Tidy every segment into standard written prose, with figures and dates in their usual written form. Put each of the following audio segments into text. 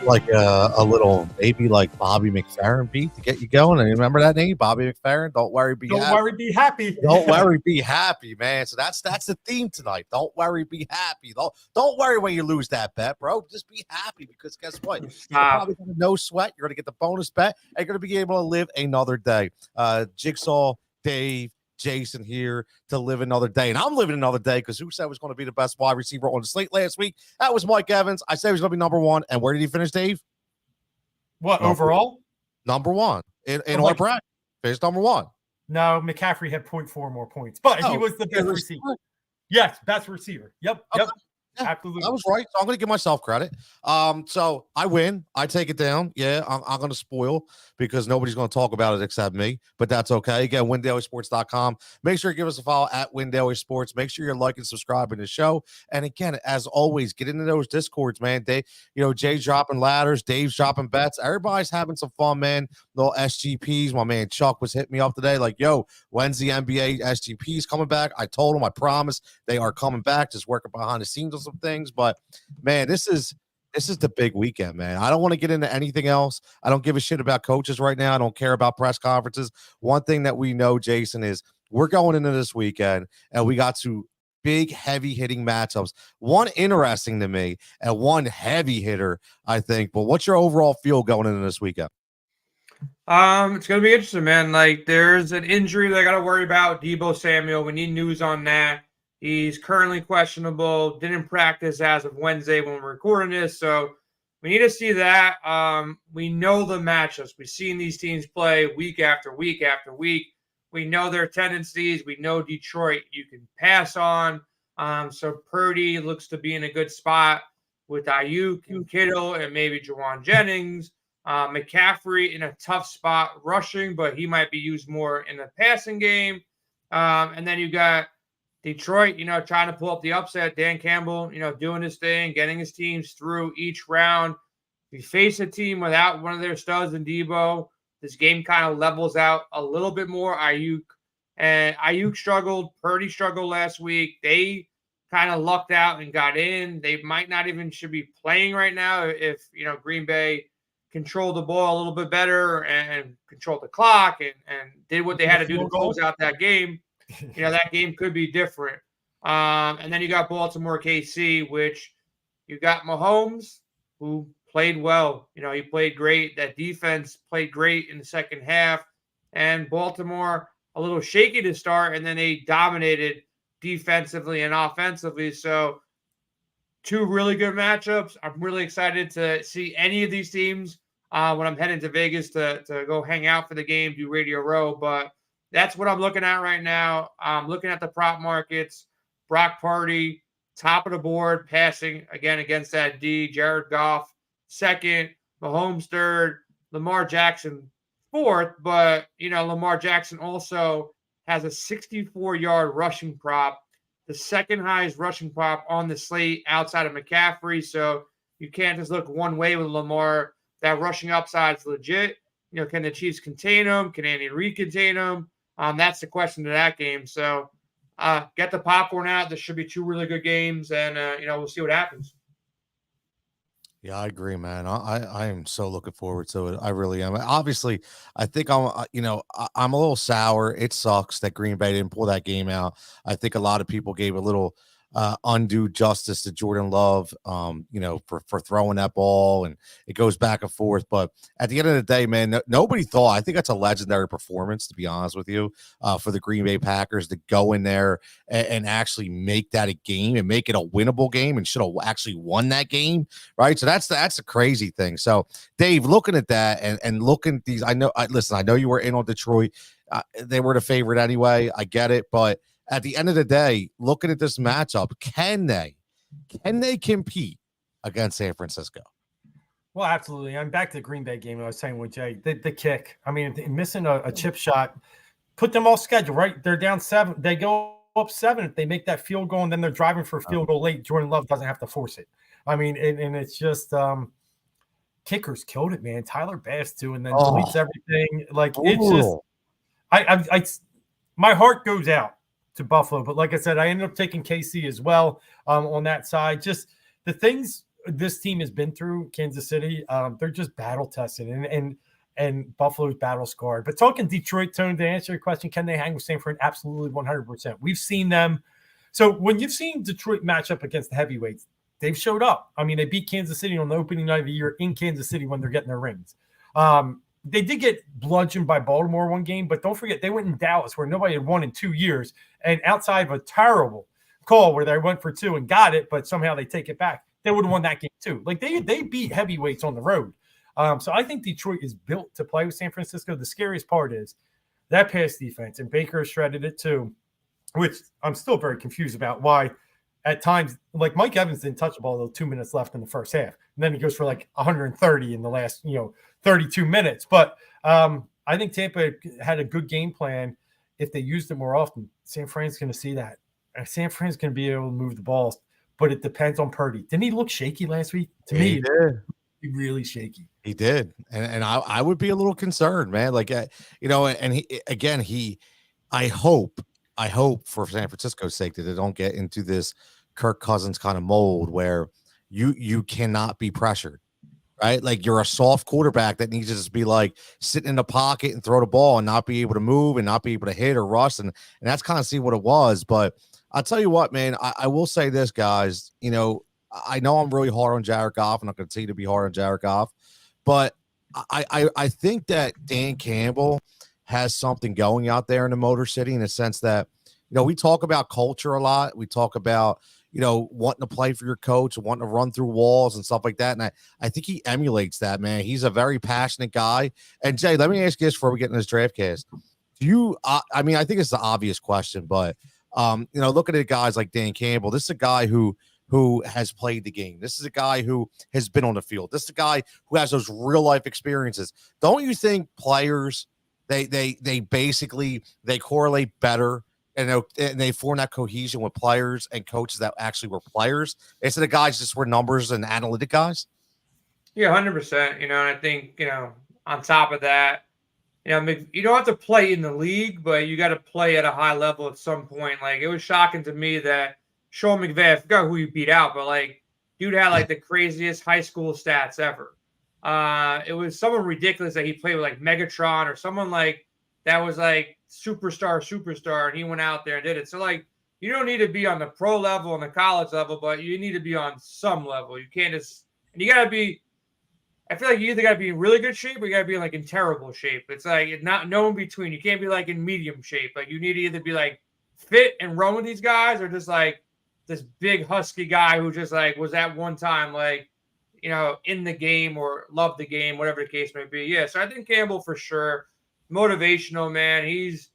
like a little maybe like Bobby McFerrin beat to get you going. And you remember that name, Bobby McFerrin? Don't worry, be happy. Don't worry, be happy. Don't worry, be happy, man. So that's the theme tonight. Don't worry, be happy. Don't worry when you lose that bet, bro. Just be happy because guess what? You're probably gonna no sweat. You're gonna get the bonus bet. And you're gonna be able to live another day. Jigsaw, Dave, Jason here to live another day. And I'm living another day because who said was going to be the best wide receiver on the slate last week? That was Mike Evans. I said he was going to be number one. And where did he finish, Dave? What, overall? Number one in our bracket. Finished number one. No, McCaffrey had 0.4 more points, but he was the best receiver. Yes, best receiver. Yep. Yeah, absolutely. I was right. So I'm going to give myself credit. So I win. I take it down. Yeah, I'm going to spoil because nobody's going to talk about it except me, but that's okay. Again, WinDailySports.com. Make sure you give us a follow at WinDaily Sports. Make sure you're liking and subscribing to the show. And again, as always, get into those Discords, man. Jay's dropping ladders, Dave's dropping bets. Everybody's having some fun, man. Little SGPs. My man Chuck was hitting me up today like, yo, when's the NBA SGPs coming back? I told him, I promise they are coming back, just working behind the scenes on some things. But man, this is the big weekend, man. I don't want to get into anything else. I don't give a shit about coaches right now. I don't care about press conferences. One thing that we know, Jason, is we're going into this weekend and we got two big heavy hitting matchups. One interesting to me and one heavy hitter, I think. But what's your overall feel going into this weekend? It's gonna be interesting, man. Like, there's an injury that I gotta worry about. Deebo Samuel. We need news on that. He's currently questionable. Didn't practice as of Wednesday when we're recording this, so we need to see that. We know the matchups. We've seen these teams play week after week after week. We know their tendencies. We know Detroit you can pass on. So Purdy looks to be in a good spot with Ayuk and Kittle and maybe Jawan Jennings. McCaffrey in a tough spot rushing, but he might be used more in the passing game. And then you got Detroit, trying to pull up the upset. Dan Campbell, doing his thing, getting his teams through each round. If you face a team without one of their studs in Deebo, this game kind of levels out a little bit more. Ayuk struggled. Purdy struggled last week. They kind of lucked out and got in. They might not even should be playing right now if, Green Bay controlled the ball a little bit better and controlled the clock and did what they had to do to close out that game. That game could be different. And then you got Baltimore KC, which you got Mahomes, who played well. He played great. That defense played great in the second half. And Baltimore, a little shaky to start, and then they dominated defensively and offensively. So two really good matchups. I'm really excited to see any of these teams when I'm heading to Vegas to go hang out for the game, do Radio Row. But that's what I'm looking at right now. I'm looking at the prop markets. Brock Purdy, top of the board, passing again against that D. Jared Goff, second. Mahomes, third. Lamar Jackson, fourth. But, Lamar Jackson also has a 64-yard rushing prop, the second highest rushing prop on the slate outside of McCaffrey. So you can't just look one way with Lamar. That rushing upside is legit. Can the Chiefs contain him? Can Andy Reid contain him? That's the question to that game. So get the popcorn out. There should be two really good games, and we'll see what happens. Yeah, I agree, man. I am so looking forward to it. I really am. Obviously, I think I'm a little sour. It sucks that Green Bay didn't pull that game out. I think a lot of people gave a little undue justice to Jordan Love, for throwing that ball, and it goes back and forth. But at the end of the day, man, nobody thought. I think that's a legendary performance, to be honest with you, for the Green Bay Packers to go in there and actually make that a game and make it a winnable game, and should have actually won that game, right? So that's the crazy thing. So, Dave, looking at that and looking at these, I know you were in on Detroit. They were the favorite anyway. I get it, but at the end of the day, looking at this matchup, can they compete against San Francisco? Well, absolutely. I'm back to the Green Bay game. I was saying with Jay, the kick. I mean, missing a chip shot, put them all scheduled, right? They're down 7. They go up 7. If they make that field goal and then they're driving for a field goal late, Jordan Love doesn't have to force it. I mean, and it's just kickers killed it, man. Tyler Bass too, and then deletes everything. Like, it's just I my heart goes out to Buffalo, but like I said, I ended up taking KC as well on that side. Just the things this team has been through Kansas City. They're just battle tested and Buffalo's battle scarred. But talking Detroit, Tone, to answer your question, can they hang with San Fran? Absolutely, 100%. We've seen them. So when you've seen Detroit match up against the heavyweights, they've showed up. I mean, they beat Kansas City on the opening night of the year in Kansas City when they're getting their rings. They did get bludgeoned by Baltimore one game, but don't forget, they went in Dallas where nobody had won in 2 years. And outside of a terrible call where they went for 2 and got it, but somehow they take it back, they would have won that game too. Like they beat heavyweights on the road. So I think Detroit is built to play with San Francisco. The scariest part is that pass defense, and Baker shredded it too, which I'm still very confused about why at times, like Mike Evans didn't touch the ball until 2 minutes left in the first half. And then he goes for like 130 in the last, 32 minutes. But I think Tampa had a good game plan. If they used it more often, San Fran's going to see that. San Fran's going to be able to move the balls, but it depends on Purdy. Didn't he look shaky last week? To me, he did. He really shaky. He did, and I would be a little concerned, man. Like, and I hope for San Francisco's sake that they don't get into this Kirk Cousins kind of mold where you cannot be pressured, right? Like you're a soft quarterback that needs to just be like sitting in the pocket and throw the ball and not be able to move and not be able to hit or rush, and that's kind of see what it was. But I'll tell you what, man, I will say this, guys, I know I'm really hard on Jared Goff, and I'm going to continue to be hard on Jared Goff, but I think that Dan Campbell has something going out there in the Motor City in the sense that, we talk about culture a lot. We talk about, wanting to play for your coach, wanting to run through walls and stuff like that. And I think he emulates that, man. He's a very passionate guy. And Jay, let me ask you this before we get in this DraftCast. Do you, I think it's the obvious question, but, look at the guys like Dan Campbell. This is a guy who has played the game. This is a guy who has been on the field. This is a guy who has those real life experiences. Don't you think players, they basically, they correlate better and they form that cohesion with players and coaches that actually were players instead of guys just were numbers and analytic guys? Yeah, 100%. And I think, on top of that, you don't have to play in the league, but you got to play at a high level at some point. Like, it was shocking to me that Sean McVay, I forgot who he beat out, but dude had the craziest high school stats ever. It was someone ridiculous that he played with Megatron or someone that was superstar, and he went out there and did it. So you don't need to be on the pro level and the college level, but you need to be on some level. You can't just, and you got to be, I feel like you either got to be in really good shape or you got to be in in terrible shape. It's no in between. You can't be in medium shape. You need to either be fit and run with these guys or just this big husky guy who just was at one time in the game or loved the game, whatever the case may be. Yeah, so I think Campbell for sure, motivational, man. He's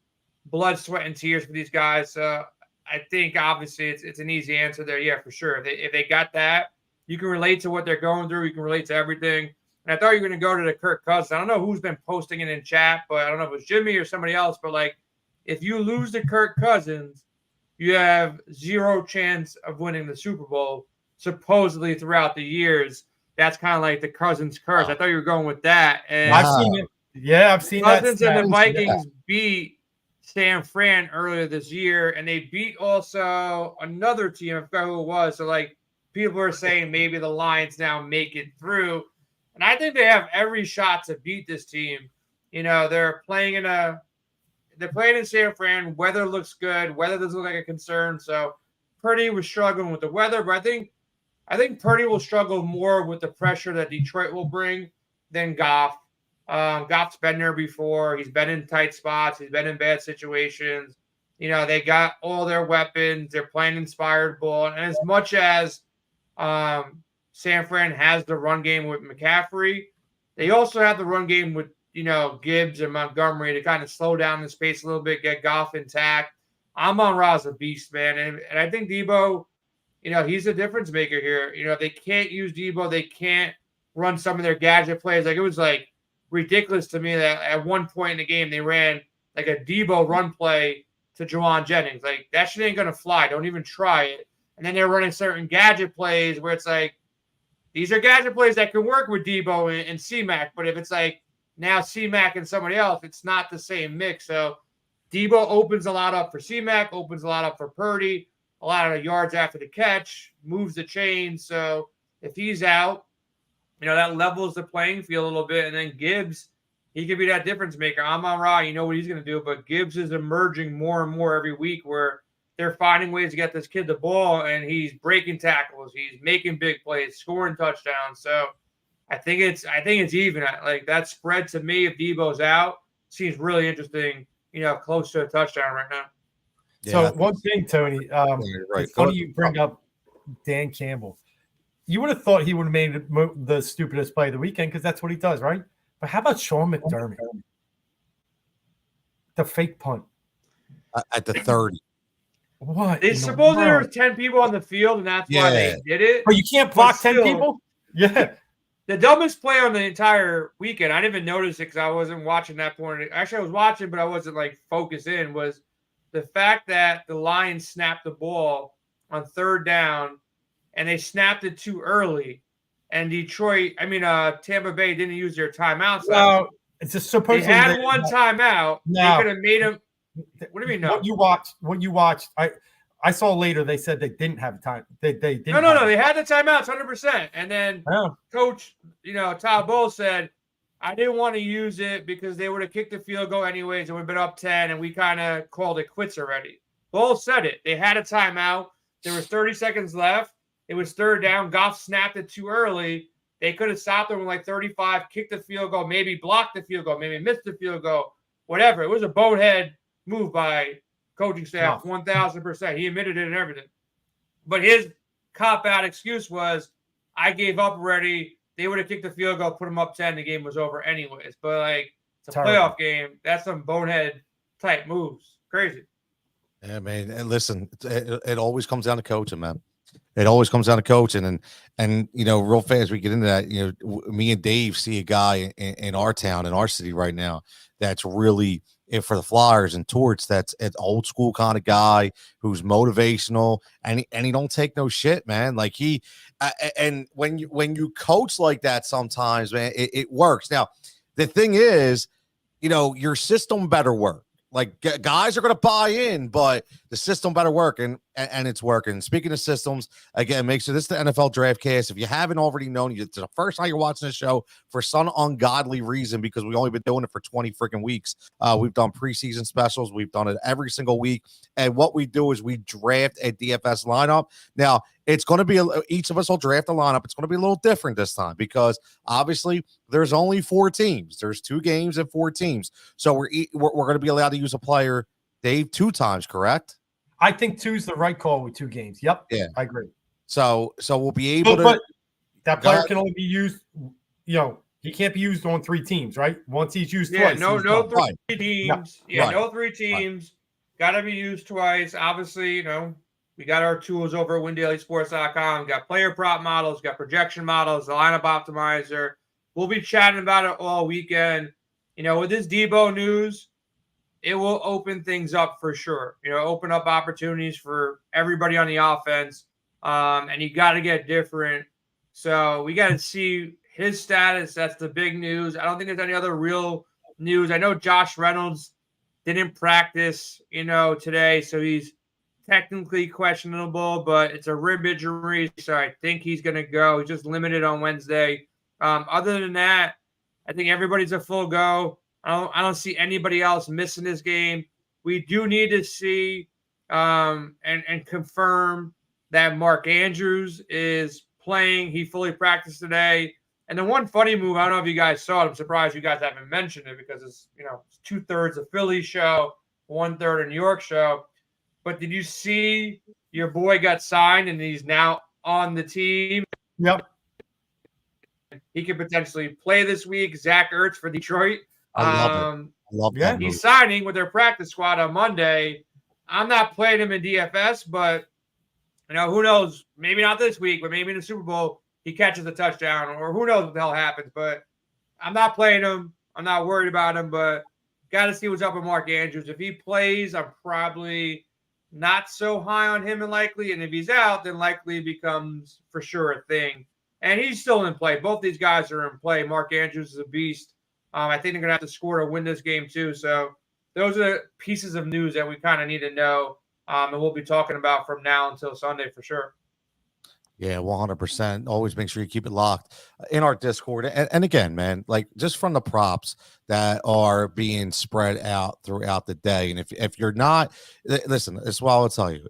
blood, sweat, and tears for these guys. I think obviously it's an easy answer there. Yeah, for sure. If they got that, you can relate to what they're going through. You can relate to everything. And I thought you were going to go to the Kirk Cousins. I don't know who's been posting it in chat, but I don't know if it was Jimmy or somebody else. But if you lose to Kirk Cousins, you have zero chance of winning the Super Bowl, supposedly throughout the years. That's kind of the Cousins curse. I thought you were going with that. And I've seen it. Yeah, I've seen Cousins that. And the Vikings beat San Fran earlier this year, and they beat also another team. I forgot who it was. So, people are saying maybe the Lions now make it through. And I think they have every shot to beat this team. They're playing in San Fran. Weather looks good. Weather doesn't look like a concern. So Purdy was struggling with the weather, but I think Purdy will struggle more with the pressure that Detroit will bring than Goff. Goff's been there before. He's been in tight spots. He's been in bad situations. They got all their weapons. They're playing inspired ball. And as much as San Fran has the run game with McCaffrey, they also have the run game with Gibbs and Montgomery to kind of slow down the space a little bit, get Goff intact. Amon-Ra's a beast, man. And I think Debo, he's a difference maker here. If they can't use Debo, they can't run some of their gadget plays. It was ridiculous to me that at one point in the game, they ran a Debo run play to Juwan Jennings. That shit ain't going to fly. Don't even try it. And then they're running certain gadget plays where it's these are gadget plays that can work with Debo and C-Mac. But if it's now C-Mac and somebody else, it's not the same mix. So Debo opens a lot up for C-Mac, opens a lot up for Purdy, a lot of yards after the catch, moves the chain. So if he's out, that levels the playing field a little bit. And then Gibbs, he could be that difference maker. Amon-Ra, you know what he's going to do, but Gibbs is emerging more and more every week where they're finding ways to get this kid the ball, and he's breaking tackles, he's making big plays, scoring touchdowns. So I think it's even. Like that spread to me, if Debo's out, seems really interesting. Close to a touchdown right now. So one thing, Tony, right. it's funny you bring up Dan Campbell. You would have thought he would have made the stupidest play of the weekend because that's what he does, right? But how about Sean McDermott? The fake punt. At the 30. What? It's supposedly there were 10 people on the field, and that's why they did it. But you can't block 10 people? Yeah. The dumbest play on the entire weekend, I didn't even notice it because I wasn't watching that point. Actually, I was watching, but I wasn't focused in, was the fact that the Lions snapped the ball on third down and they snapped it too early. And Tampa Bay didn't use their timeouts. Well, it's just supposedly they had one timeout. No. They could have made them. What do you mean? No. What you watched. I saw later they said they didn't have time. They didn't. No. They had the timeouts 100%. And then Coach, Todd Bowles said, I didn't want to use it because they would have kicked the field goal anyways. It would have been up 10, and we kind of called it quits already. Bowles said it. They had a timeout. There was 30 seconds left. It was third down. Goff snapped it too early. They could have stopped them with 35, kicked the field goal, maybe blocked the field goal, maybe missed the field goal, whatever. It was a bonehead move by coaching staff, 1,000%. He admitted it and everything. But his cop-out excuse was, I gave up already. They would have kicked the field goal, put them up 10. The game was over anyways. But, it's a playoff game. That's some bonehead-type moves. Crazy. Yeah, man. And listen, it always comes down to coaching, man. It always comes down to coaching. And real fast, we get into that. Me and Dave see a guy in our town, in our city right now, that's really – for the Flyers and Torts, that's an old school kind of guy who's motivational and he don't take no shit, man. And when you coach like that, sometimes, man, it works. Now, the thing is, your system better work. Guys are going to buy in, but the system better work, and it's working. Speaking of systems, again, make sure this is the NFL DraftCast. If you haven't already known, it's the first time you're watching this show for some ungodly reason because we've only been doing it for 20 freaking weeks. We've done preseason specials. We've done it every single week, and what we do is we draft a DFS lineup. Now, it's going to be each of us will draft a lineup. It's going to be a little different this time because obviously there's only 4 teams. There's 2 games and 4 teams. So we're going to be allowed to use a player, Dave, 2 times, correct? I think 2 is the right call with 2 games. Yep. Yeah, I agree. So we'll be able to. But that player can only be used. He can't be used on 3 teams, right? Once he's used twice. No 3 teams. Yeah. No 3 teams. Got to be used twice. Obviously, we got our tools over at WinDailySports.com. We got player prop models, got projection models, the lineup optimizer. We'll be chatting about it all weekend. With this Debo news, it will open things up for sure. Open up opportunities for everybody on the offense. And you got to get different. So we got to see his status. That's the big news. I don't think there's any other real news. I know Josh Reynolds didn't practice, today. So he's technically questionable, but it's a rib injury, so I think he's going to go. He's just limited on Wednesday. Other than that, I think everybody's a full go. I don't see anybody else missing this game. We do need to see and confirm that Mark Andrews is playing. He fully practiced today. And the one funny move, I don't know if you guys saw it. I'm surprised you guys haven't mentioned it because it's 2/3 a Philly show, 1/3 a New York show. But did you see your boy got signed and he's now on the team? Yep. He could potentially play this week. Zach Ertz for Detroit. I love that. He's signing with their practice squad on Monday. I'm not playing him in DFS, but who knows? Maybe not this week, but maybe in the Super Bowl he catches a touchdown, or who knows what the hell happens. But I'm not playing him. I'm not worried about him, but got to see what's up with Mark Andrews. If he plays, I'm probably not so high on him and likely. And if he's out, then likely becomes for sure a thing. And he's still in play. Both these guys are in play. Mark Andrews is a beast. I think they're going to have to score to win this game too. So those are the pieces of news that we kind of need to know. And we'll be talking about from now until Sunday for sure. Yeah, 100%. Always make sure you keep it locked in our Discord. And again, man, like just from the props that are being spread out throughout the day. And if you're not, listen, this is what I'll tell you.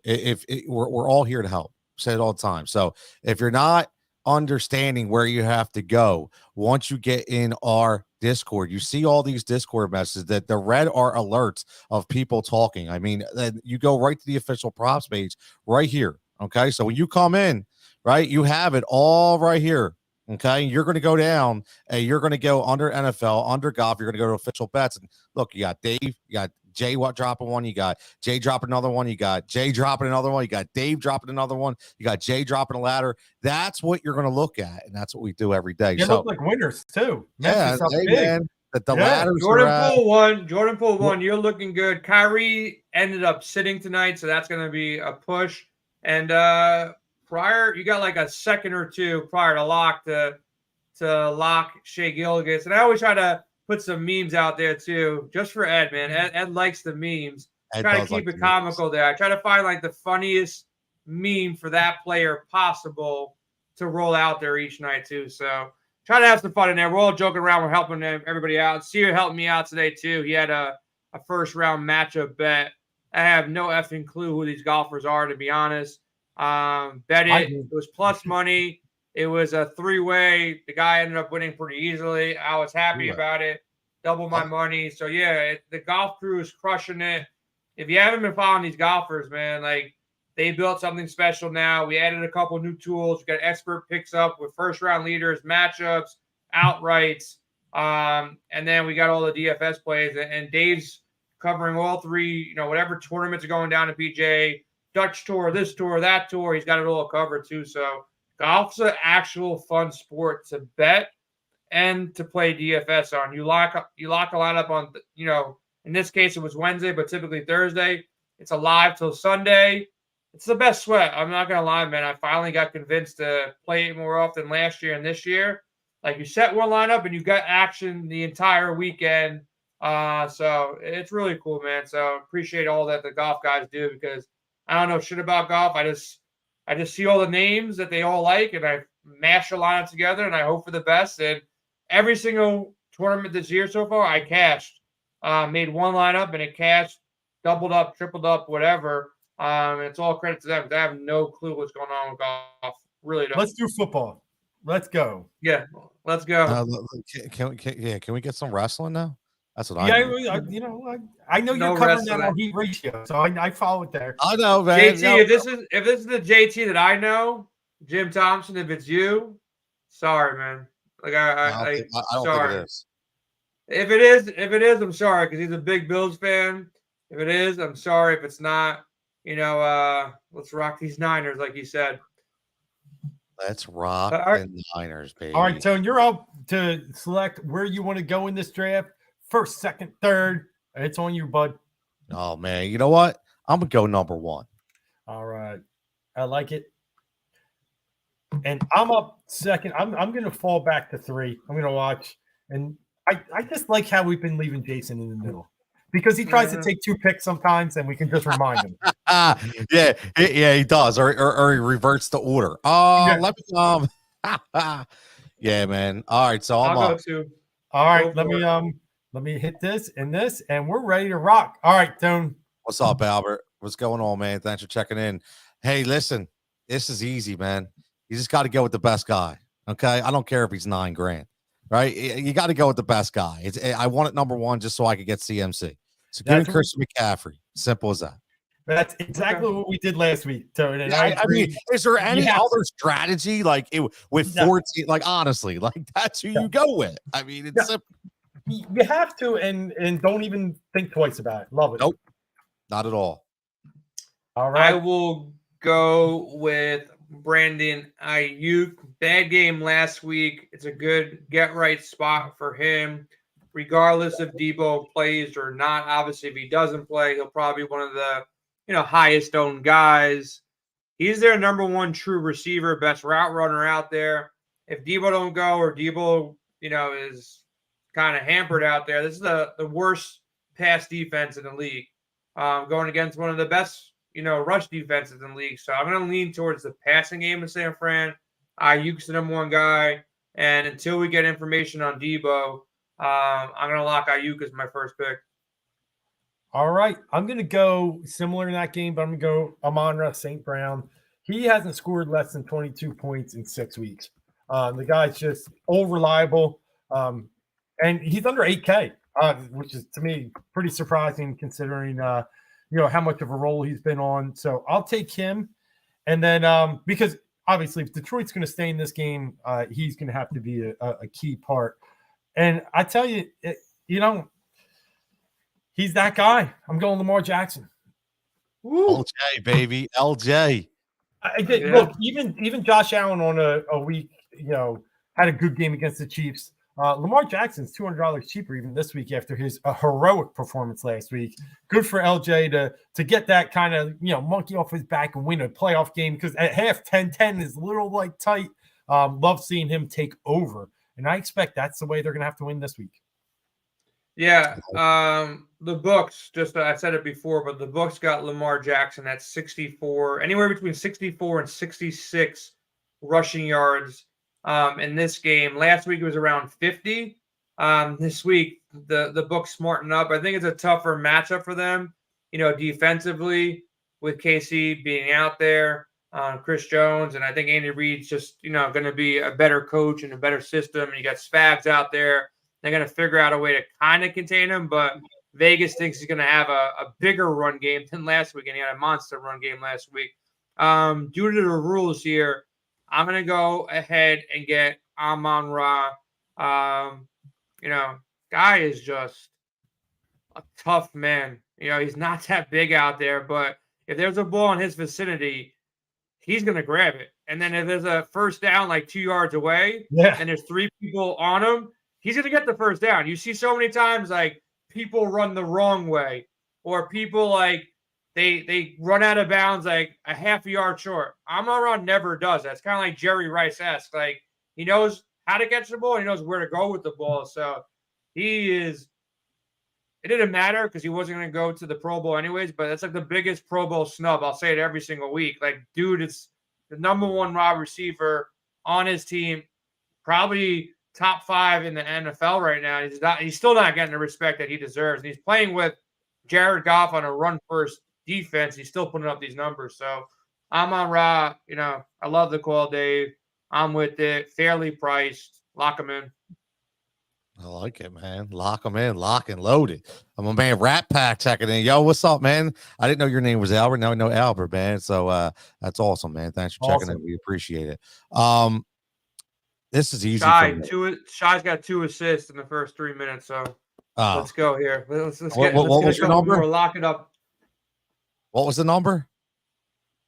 We're all here to help. Say it all the time. So if you're not understanding where you have to go, once you get in our Discord, you see all these Discord messages that the red are alerts of people talking. I mean, then you go right to the official props page right here. Okay. So when you come in, right, you have it all right here. Okay. You're going to go down and you're going to go under NFL, under golf. You're going to go to official bets. And look, you got Dave, you got Jay dropping one, you got Jay dropping another one, you got Jay dropping another one, you got Dave dropping another one, you got Jay dropping a ladder. That's what you're going to look at, and that's what we do every day. They look like winners too. Yeah, man, the ladders. Jordan Poole won. You're looking good. Kyrie ended up sitting tonight, so that's going to be a push. And prior, you got like a second or two prior to lock to lock Shea Gilgeous, and I always try to put some memes out there too, just for Ed, man. Ed likes the memes. Try to keep it comical there. I try to find like the funniest meme for that player possible to roll out there each night too. So try to have some fun in there. We're all joking around. We're helping everybody out. Sear helped me out today too. He had a first round matchup bet. I have no effing clue who these golfers are, to be honest. Bet it. It was plus money. It was a three-way. The guy ended up winning pretty easily. I was happy about it. Double my money. So, yeah, the golf crew is crushing it. If you haven't been following these golfers, man, like they built something special now. We added a couple new tools. We got expert picks up with first-round leaders, matchups, outrights. And then we got all the DFS plays. And Dave's covering all three, whatever tournaments are going down at PJ, Dutch Tour, this tour, that tour. He's got it all covered, too. So, golf's an actual fun sport to bet and to play DFS on. You lock a lineup on, in this case it was Wednesday, but typically Thursday. It's alive till Sunday. It's the best sweat. I'm not gonna lie, man. I finally got convinced to play it more often last year and this year. Like you set one lineup and you got action the entire weekend. So it's really cool, man. So appreciate all that the golf guys do because I don't know shit about golf. I just see all the names that they all like, and I mash a lineup together, and I hope for the best. And every single tournament this year so far, I cashed. Made one lineup, and it cashed, doubled up, tripled up, whatever. It's all credit to them because I have no clue what's going on with golf. Really don't. Let's do football. Let's go. Yeah, let's go. Can we get some wrestling now? That's what I know you're covering that on heat ratio, so I follow it there. I know, man. JT, if this is the JT that I know, Jim Thompson, if it's you, sorry, man. Like I don't think it is. If it is, I'm sorry because he's a big Bills fan. If it is, I'm sorry. If it's not, let's rock these Niners, like you said. Let's rock the Niners, baby. All right, Tone, you're up to select where you want to go in this draft. First, second, third. It's on you, bud. Oh, man. You know what? I'm going to go number one. All right. I like it. And I'm up second. I'm going to fall back to three. I'm going to watch. And I just like how we've been leaving Jason in the middle because he tries to take two picks sometimes and we can just remind him. Yeah, he does. Or he reverts the order. Let me, yeah, man. All right. So I'm up. All right. Let me hit this, and we're ready to rock. All right, Tone. What's up, Albert? What's going on, man? Thanks for checking in. Hey, listen, this is easy, man. You just got to go with the best guy, okay? I don't care if he's $9,000, right? You got to go with the best guy. I want it number one just so I could get CMC. So give me Christian McCaffrey. Simple as that. That's exactly what we did last week, Tone. And I mean, is there any other strategy with 14? Like, honestly, like that's who you go with. I mean, it's simple. You have to, and don't even think twice about it. Love it. Nope, not at all. All right. I will go with Brandon Ayuk. Bad game last week. It's a good get-right spot for him. Regardless if Debo plays or not, obviously if he doesn't play, he'll probably be one of the highest owned guys. He's their number one true receiver, best route runner out there. If Debo don't go or Debo, is kind of hampered out there. This is the worst pass defense in the league. Going against one of the best rush defenses in the league. So I'm going to lean towards the passing game of San Fran. Ayuk's the number one guy. And until we get information on Debo, I'm going to lock Ayuk as my first pick. All right. I'm going to go similar in that game, but I'm going to go Amon-Ra St. Brown. He hasn't scored less than 22 points in 6 weeks. The guy's just reliable. And he's under 8K, which is, to me, pretty surprising considering, how much of a role he's been on. So I'll take him. And then because obviously if Detroit's going to stay in this game, he's going to have to be a key part. And I tell you, he's that guy. I'm going Lamar Jackson. Woo. LJ, baby. LJ. Look, even Josh Allen on a week, had a good game against the Chiefs. Lamar Jackson's $200 cheaper even this week after his heroic performance last week. Good for LJ to get that kind of, monkey off his back and win a playoff game, because at half 10-10 is a little tight. Love seeing him take over. And I expect that's the way they're going to have to win this week. Yeah. The books, I said it before, but the books got Lamar Jackson at 64, anywhere between 64 and 66 rushing yards in this game. Last week it was around 50. This week the book's smarting up. I think it's a tougher matchup for them, defensively, with KC being out there, Chris Jones, and I think Andy Reid's just going to be a better coach and a better system. And you got Spags out there. They're going to figure out a way to kind of contain him, but Vegas thinks he's going to have a bigger run game than last week, and he had a monster run game last week. Due to the rules here, I'm going to go ahead and get Amon-Ra. Guy is just a tough man. He's not that big out there, but if there's a ball in his vicinity, he's going to grab it. And then if there's a first down 2 yards away, and there's 3 people on him, he's going to get the first down. You see so many times, people run the wrong way, or people they run out of bounds a half a yard short. Amon-Ra never does that. It's kind of like Jerry Rice-esque. He knows how to catch the ball. He knows where to go with the ball. So it didn't matter because he wasn't going to go to the Pro Bowl anyways, but that's the biggest Pro Bowl snub. I'll say it every single week. Dude, it's the number one wide receiver on his team, probably top 5 in the NFL right now. He's still not getting the respect that he deserves. And he's playing with Jared Goff on a run-first defense. He's still putting up these numbers. So Amon-Ra, I love the call, Dave. I'm with it. Fairly priced. Lock him in. I like it, man. Lock him in. Lock and loaded. I'm a man. Rat Pack checking in. Yo, what's up, man? I didn't know your name was Albert. Now I know Albert, man. So that's awesome, man. Thanks for checking in. We appreciate it. This is easy. Shy's got 2 assists in the first 3 minutes, so let's go here. Let's what was your number? More. Lock it up. What was the number?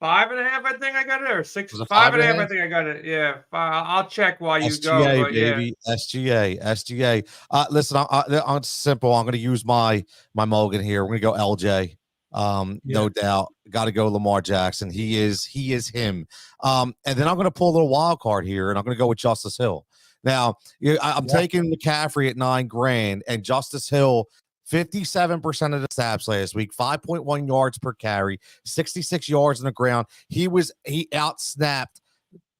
5.5, I think I got it, or 6. 5.5, I think I got it. Yeah, I'll check while you go. SGA, baby. Yeah. SGA. Listen, I'm simple. I'm going to use my mulligan here. We're going to go LJ. No doubt. Got to go Lamar Jackson. He is him. And then I'm going to pull a little wild card here, and I'm going to go with Justice Hill. Now, I'm taking McCaffrey at $9,000, and Justice Hill, 57% of the snaps last week, 5.1 yards per carry, 66 yards on the ground. He out-snapped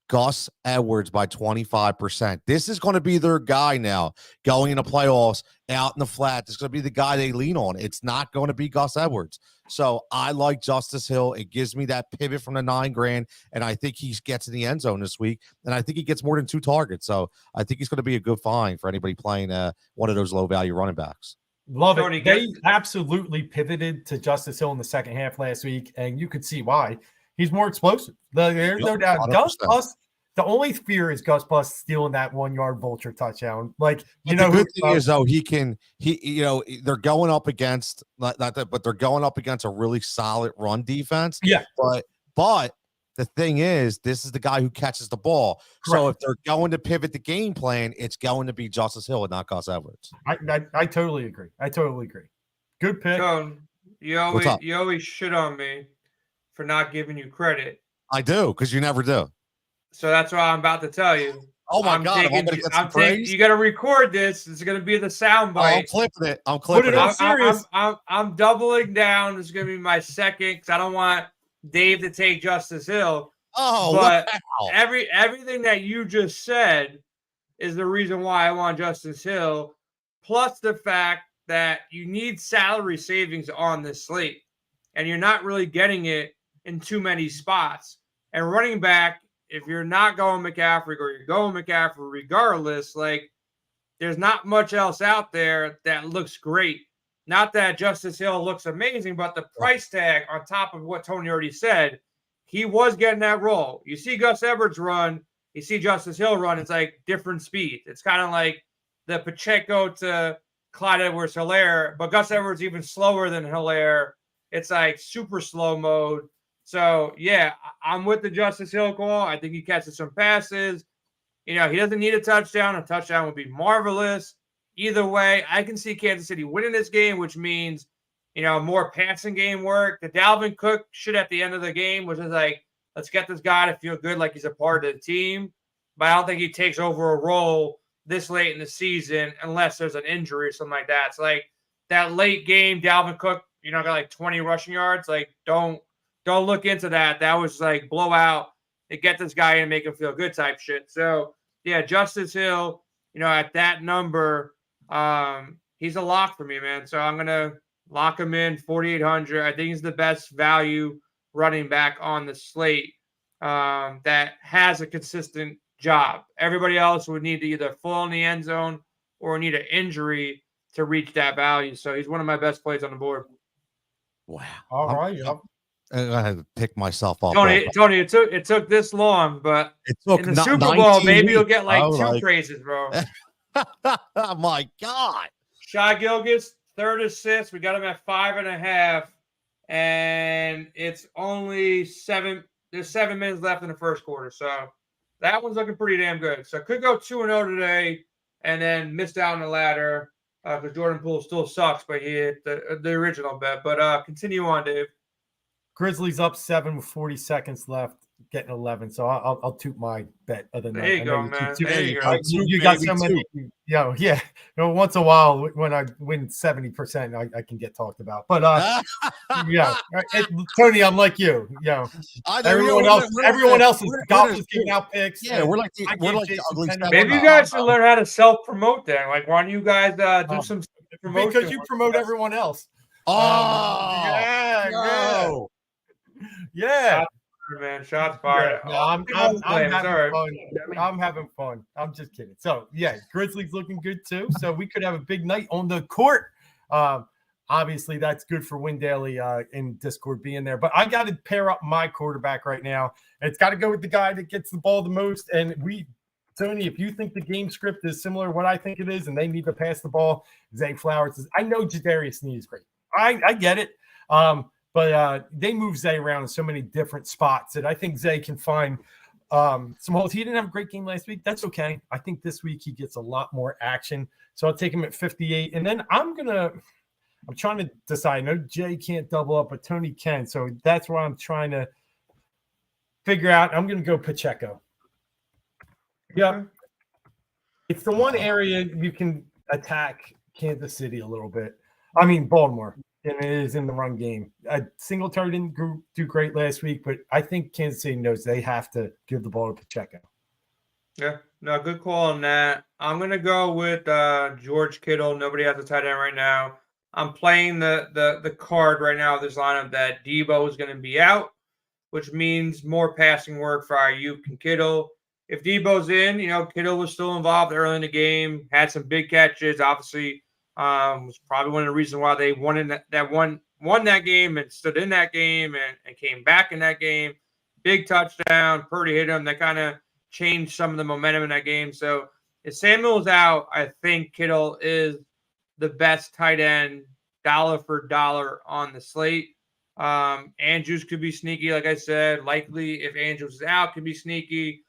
Gus Edwards by 25%. This is going to be their guy now going into playoffs out in the flat. This is going to be the guy they lean on. It's not going to be Gus Edwards. So I like Justice Hill. It gives me that pivot from the $9,000, and I think he gets in the end zone this week, and I think he gets more than 2 targets. So I think he's going to be a good find for anybody playing one of those low-value running backs. Love it. They absolutely pivoted to Justice Hill in the second half last week, and you could see why. He's more explosive. There's no doubt. 100%. Gus Bus, the only fear is Gus Bus stealing that 1-yard vulture touchdown. The good thing is, though, they're going up against but they're going up against a really solid run defense. Yeah. But the thing is, this is the guy who catches the ball. Correct. So if they're going to pivot the game plan, it's going to be Justice Hill and not Gus Edwards. I totally agree. Good pick. So, you always shit on me for not giving you credit. I do, because you never do. So that's what I'm about to tell you. Oh my God! You got to record this. It's going to be the soundbite. I'm clipping it. I'm doubling down. This is going to be my second because I don't want Dave to take Justice Hill. Oh, but wow. everything that you just said is the reason why I want Justice Hill, plus the fact that you need salary savings on this slate, and you're not really getting it in too many spots. And running back, if you're not going McCaffrey or you're going McCaffrey regardless, like there's not much else out there that looks great. Not that Justice Hill looks amazing, but the price tag on top of what Tony already said, he was getting that role. You see Gus Edwards run, you see Justice Hill run, it's like different speed. It's kind of like the Pacheco to Clyde Edwards-Helaire, but Gus Edwards even slower than Helaire. It's like super slow mode. So, yeah, I'm with the Justice Hill call. I think he catches some passes. You know, he doesn't need a touchdown. A touchdown would be marvelous. Either way, I can see Kansas City winning this game, which means, you know, more passing game work. The Dalvin Cook shit at the end of the game was just like, let's get this guy to feel good like he's a part of the team. But I don't think he takes over a role this late in the season unless there's an injury or something like that. It's like that late game, Dalvin Cook, you know, got like 20 rushing yards. Like, don't look into that. That was like blowout to get this guy in and make him feel good type shit. So, yeah, Justice Hill, you know, at that number, he's a lock for me, man. So I'm going to lock him in 4,800. I think he's the best value running back on the slate that has a consistent job. Everybody else would need to either fall in the end zone or need an injury to reach that value. So he's one of my best plays on the board. Wow. All right. I had to pick myself up. Tony, it took this long, but it took in the Super Bowl, maybe you'll get like two praises, bro. Oh my God. Shai Gilgeous, third assist. We got him at 5.5, and it's only 7. There's 7 minutes left in the first quarter, so that one's looking pretty damn good. So could go 2-0 today, and then missed out on the ladder because Jordan Poole still sucks, but he hit the original bet. But continue on, Dave. Grizzlies up 7 with 40 seconds left, getting 11. So I'll toot my bet of the night. There you go, man. There you go. You got so many. Yeah. You know, once a while when I win 70%, I can get talked about. But yeah, Tony, I'm like you. Yeah, everyone else is golfers giving out picks. Yeah, we're like the ugly. Maybe you guys should learn how to self-promote then. Like, why don't you guys do some promotion? Because you promote everyone else. Yeah. Man, shots fired. No, I'm having fun. I'm having fun. I'm just kidding. So yeah, Grizzlies looking good too. So we could have a big night on the court. Obviously that's good for Win Daily in Discord being there. But I got to pair up my quarterback right now. And it's got to go with the guy that gets the ball the most. And Tony, if you think the game script is similar to what I think it is, and they need to pass the ball, Zay Flowers I know Jadarius Sneed is great. I get it. But they move Zay around in so many different spots that I think Zay can find some holes. He didn't have a great game last week. That's okay. I think this week he gets a lot more action. So I'll take him at 58. And then I'm trying to decide. I know Jay can't double up, but Tony can. So that's why I'm trying to figure out. I'm going to go Pacheco. Yeah. It's the one area you can attack Kansas City a little bit. I mean, Baltimore. And it is in the run game. Singletary didn't do great last week, but I think Kansas City knows they have to give the ball to Pacheco. Yeah, no, good call on that. I'm going to go with George Kittle. Nobody has a tight end right now. I'm playing the card right now of this lineup that Debo is going to be out, which means more passing work for Ayuk and Kittle. If Debo's in, you know, Kittle was still involved early in the game, had some big catches, obviously. Was probably one of the reasons why they won that game and stood in that game and came back in that game. Big touchdown. Purdy hit him. That kind of changed some of the momentum in that game. So if Samuel's out, I think Kittle is the best tight end dollar for dollar on the slate. Andrews could be sneaky, like I said. Likely, if Andrews is out, could be sneaky.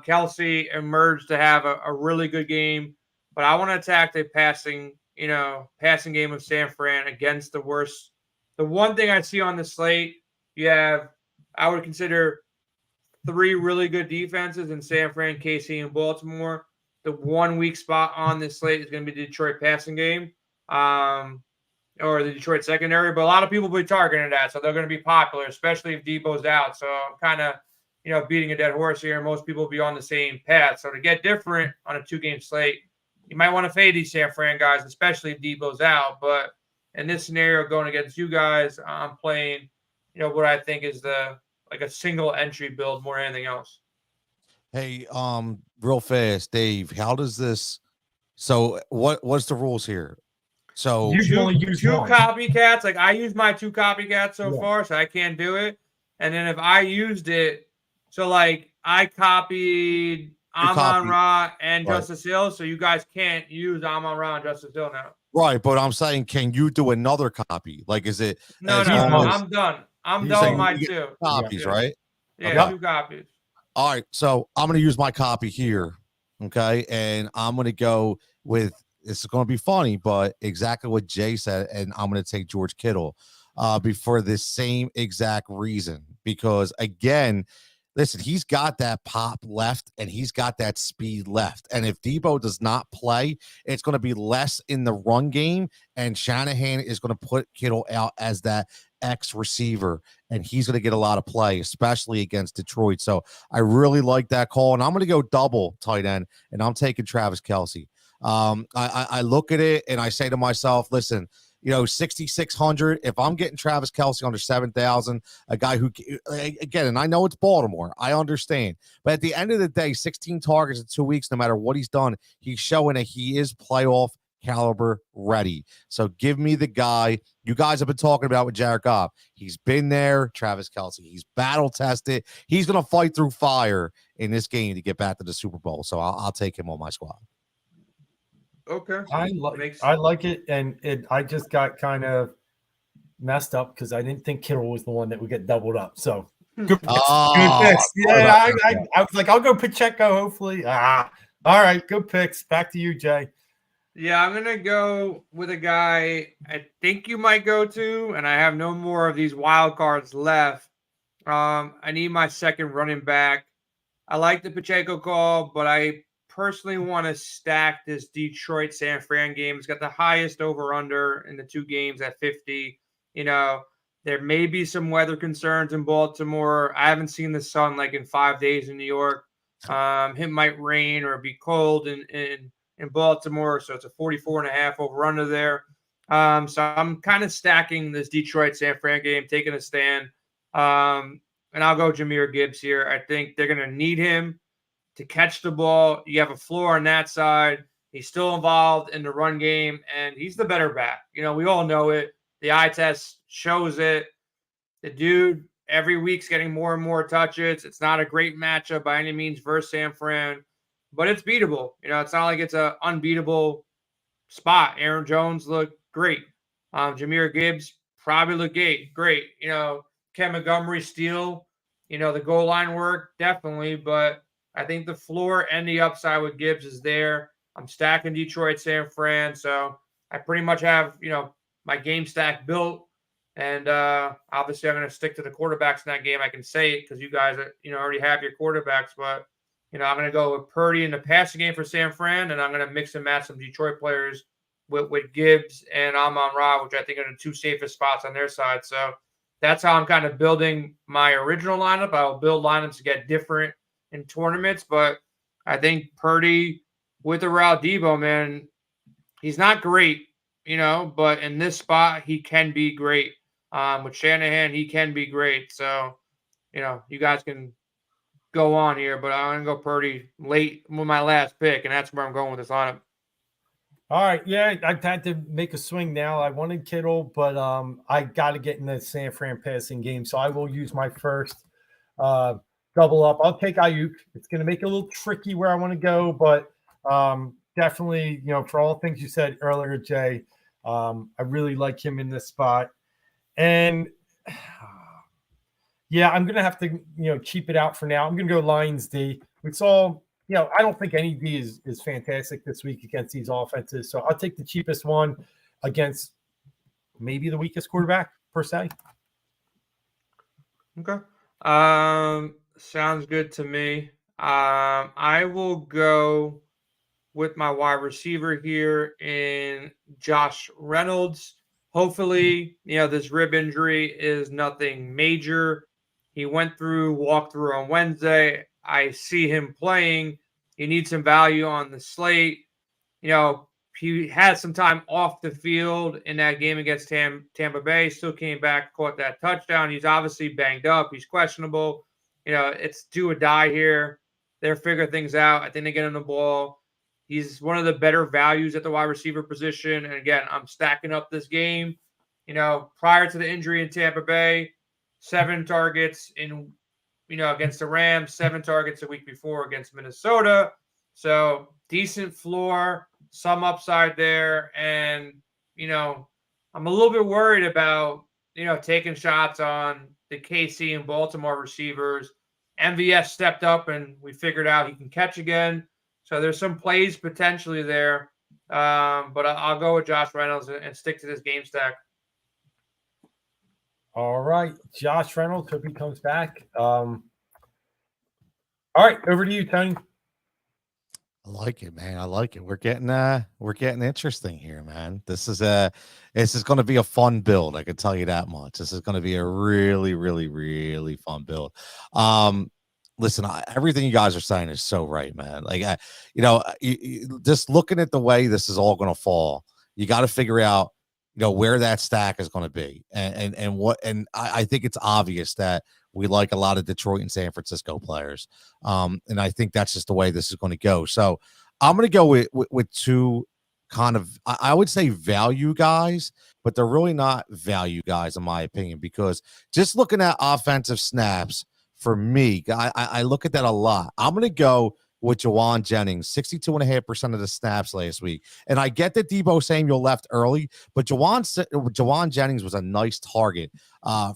Kelsey emerged to have a really good game. But I want to attack the passing game of San Fran against the worst. The one thing I see on the slate, I would consider 3 really good defenses in San Fran, KC, and Baltimore. The one weak spot on this slate is going to be the Detroit passing game. or the Detroit secondary, but a lot of people will be targeting that, so they're going to be popular, especially if Debo's out. So I'm kind of, beating a dead horse here. Most people will be on the same path. So to get different on a 2-game slate, you might want to fade these San Fran guys, especially if Debo's out. But in this scenario, going against you guys, I'm playing, what I think is a single entry build more than anything else. Hey, real fast, Dave, how does this? So what's the rules here? So You only use two one. copycats. Like I used my 2 copycats so far, so I can't do it. And then if I used it, so like I copied Amon-Ra and Justice Hill, so you guys can't use Amon-Ra and Justice Hill now. Right, but I'm saying, can you do another copy? Like, is it? No, I'm done. I'm done with my 2 copies, right? Yeah, Okay. 2 copies. All right, so I'm going to use my copy here, okay? And I'm going to go with, this is going to be funny, but exactly what Jay said, and I'm going to take George Kittle for the same exact reason. Because, again, listen, he's got that pop left, and he's got that speed left. And if Debo does not play, it's going to be less in the run game, and Shanahan is going to put Kittle out as that X receiver, and he's going to get a lot of play, especially against Detroit. So I really like that call, and I'm going to go double tight end, and I'm taking Travis Kelce. I look at it and I say to myself, listen, 6,600. If I'm getting Travis Kelce under 7,000, a guy who, again, and I know it's Baltimore, I understand, but at the end of the day, 16 targets in 2 weeks, no matter what he's done, he's showing that he is playoff caliber ready. So give me the guy you guys have been talking about with Jared Goff. He's been there, Travis Kelce. He's battle tested. He's going to fight through fire in this game to get back to the Super Bowl. So I'll take him on my squad. Okay. I like it, and I just got kind of messed up because I didn't think Kittle was the one that would get doubled up. So good picks. Good picks. Yeah, I was like, I'll go Pacheco, hopefully. All right, good picks. Back to you, Jay. Yeah, I'm gonna go with a guy I think you might go to, and I have no more of these wild cards left. I need my second running back. I like the Pacheco call, but I personally want to stack this Detroit San Fran game. It's got the highest over/under in the 2 games at 50. There may be some weather concerns in Baltimore. I haven't seen the sun like in 5 days in New York. It might rain or be cold in Baltimore, so it's a 44.5 over/under there. So I'm kind of stacking this Detroit San Fran game, taking a stand. And I'll go Jahmyr Gibbs here. I think they're going to need him to catch the ball. You have a floor on that side. He's still involved in the run game, and he's the better back. We all know it. The eye test shows it. The dude every week's getting more and more touches. It's not a great matchup by any means versus San Fran, but it's beatable. It's not like it's an unbeatable spot. Aaron Jones looked great. Jahmyr Gibbs probably looked great. Ken Montgomery steal, the goal line work, definitely. But I think the floor and the upside with Gibbs is there. I'm stacking Detroit, San Fran. So I pretty much have, my game stack built. And obviously I'm going to stick to the quarterbacks in that game. I can say it because you guys, already have your quarterbacks. But, I'm going to go with Purdy in the passing game for San Fran. And I'm going to mix and match some Detroit players with Gibbs and Amon-Ra, which I think are the 2 safest spots on their side. So that's how I'm kind of building my original lineup. I'll build lineups to get different in tournaments, but I think Purdy with or without Debo, man, he's not great, but in this spot, he can be great. With Shanahan, he can be great. So, you guys can go on here, but I'm going to go Purdy late with my last pick, and that's where I'm going with this lineup. All right, yeah, I've had to make a swing now. I wanted Kittle, but I got to get in the San Fran passing game, so I will use my first double up. I'll take Ayuk. It's going to make it a little tricky where I want to go, but definitely, for all the things you said earlier, Jay, I really like him in this spot. And yeah, I'm going to have to, cheap it out for now. I'm going to go Lions D. We saw, I don't think any D is fantastic this week against these offenses. So I'll take the cheapest one against maybe the weakest quarterback per se. Okay. Sounds good to me. I will go with my wide receiver here in Josh Reynolds. Hopefully, this rib injury is nothing major. He walked through on Wednesday. I see him playing. He needs some value on the slate. He had some time off the field in that game against Tampa Bay. Still came back, caught that touchdown. He's obviously banged up. He's questionable. It's do or die here. They're figuring things out. I think they get him the ball. He's one of the better values at the wide receiver position. And again, I'm stacking up this game. Prior to the injury in Tampa Bay, 7 targets against the Rams, 7 targets a week before against Minnesota. So decent floor, some upside there. And, I'm a little bit worried about, taking shots on the KC and Baltimore receivers. MVS stepped up and we figured out he can catch again. So there's some plays potentially there. But I'll go with Josh Reynolds and stick to this game stack. All right. Josh Reynolds, hope he comes back. All right, over to you, Tony. I like it, man. I like it. We're getting interesting here, man. This is going to be a fun build. I can tell you that much. This is going to be a really, really, really fun build. Listen, everything you guys are saying is so right, man. Like, just looking at the way this is all going to fall, you got to figure out, where that stack is going to be, and I think it's obvious that we like a lot of Detroit and San Francisco players, and I think that's just the way this is going to go. So I'm going to go with 2 kind of, I would say, value guys, but they're really not value guys in my opinion, because just looking at offensive snaps for me, I look at that a lot. I'm going to go with Juwan Jennings, 62.5% of the snaps last week. And I get that Deebo Samuel left early, but Juwan Jennings was a nice target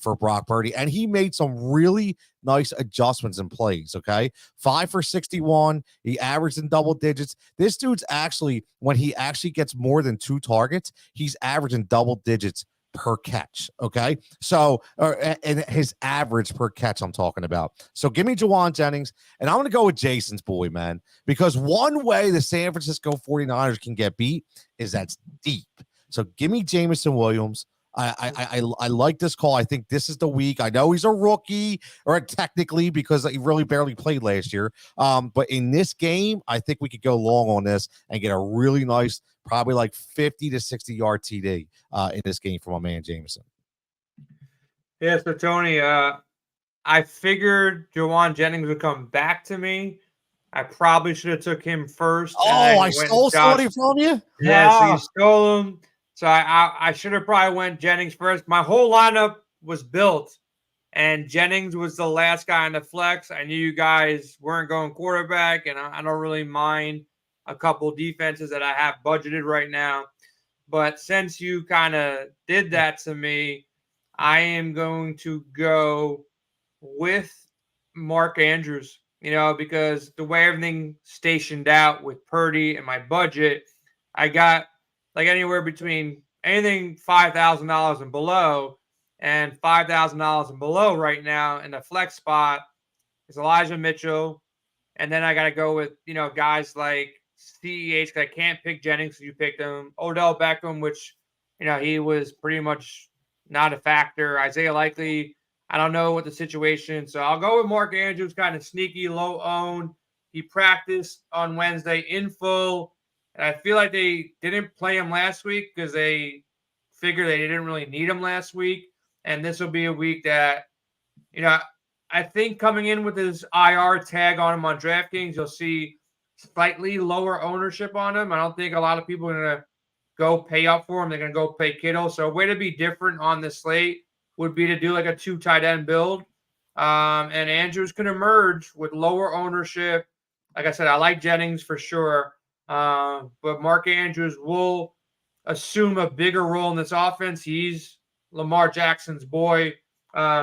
for Brock Purdy, and he made some really nice adjustments and plays, okay? 5 for 61. He averaged in double digits. This dude's actually, when he actually gets more than 2 targets, he's averaging double digits per catch, okay? So, and his average per catch I'm talking about. So give me Juwan Jennings, and I'm going to go with Jason's boy, man, because one way the San Francisco 49ers can get beat is that's deep. So give me Jameson Williams. I like this call. I think this is the week. I know he's a rookie, or technically, because he really barely played last year. But in this game, I think we could go long on this and get a really nice, probably like 50 to 60 yard TD in this game from my man Jameson. Yeah, so Tony, I figured Juwan Jennings would come back to me. I probably should have took him first. Oh, I stole somebody from you? Yeah, so you stole him. So I should have probably went Jennings first. My whole lineup was built, and Jennings was the last guy on the flex. I knew you guys weren't going quarterback, and I don't really mind a couple defenses that I have budgeted right now. But since you kind of did that to me, I am going to go with Mark Andrews, because the way everything stationed out with Purdy and my budget, I got like anywhere between anything $5,000 and below, and $5,000 and below right now in the flex spot is Elijah Mitchell. And then I got to go with, guys like CEH, because I can't pick Jennings, so you picked him. Odell Beckham, which, he was pretty much not a factor. Isaiah Likely, I don't know what the situation. So I'll go with Mark Andrews, kind of sneaky, low owned. He practiced on Wednesday in full. And I feel like they didn't play him last week because they figured they didn't really need him last week. And this will be a week that, I think coming in with his IR tag on him on DraftKings, you'll see slightly lower ownership on him. I don't think a lot of people are going to go pay up for him. They're going to go pay Kittle. So a way to be different on the slate would be to do like a 2 tight end build. And Andrews can emerge with lower ownership. Like I said, I like Jennings for sure. But Mark Andrews will assume a bigger role in this offense. He's Lamar Jackson's boy.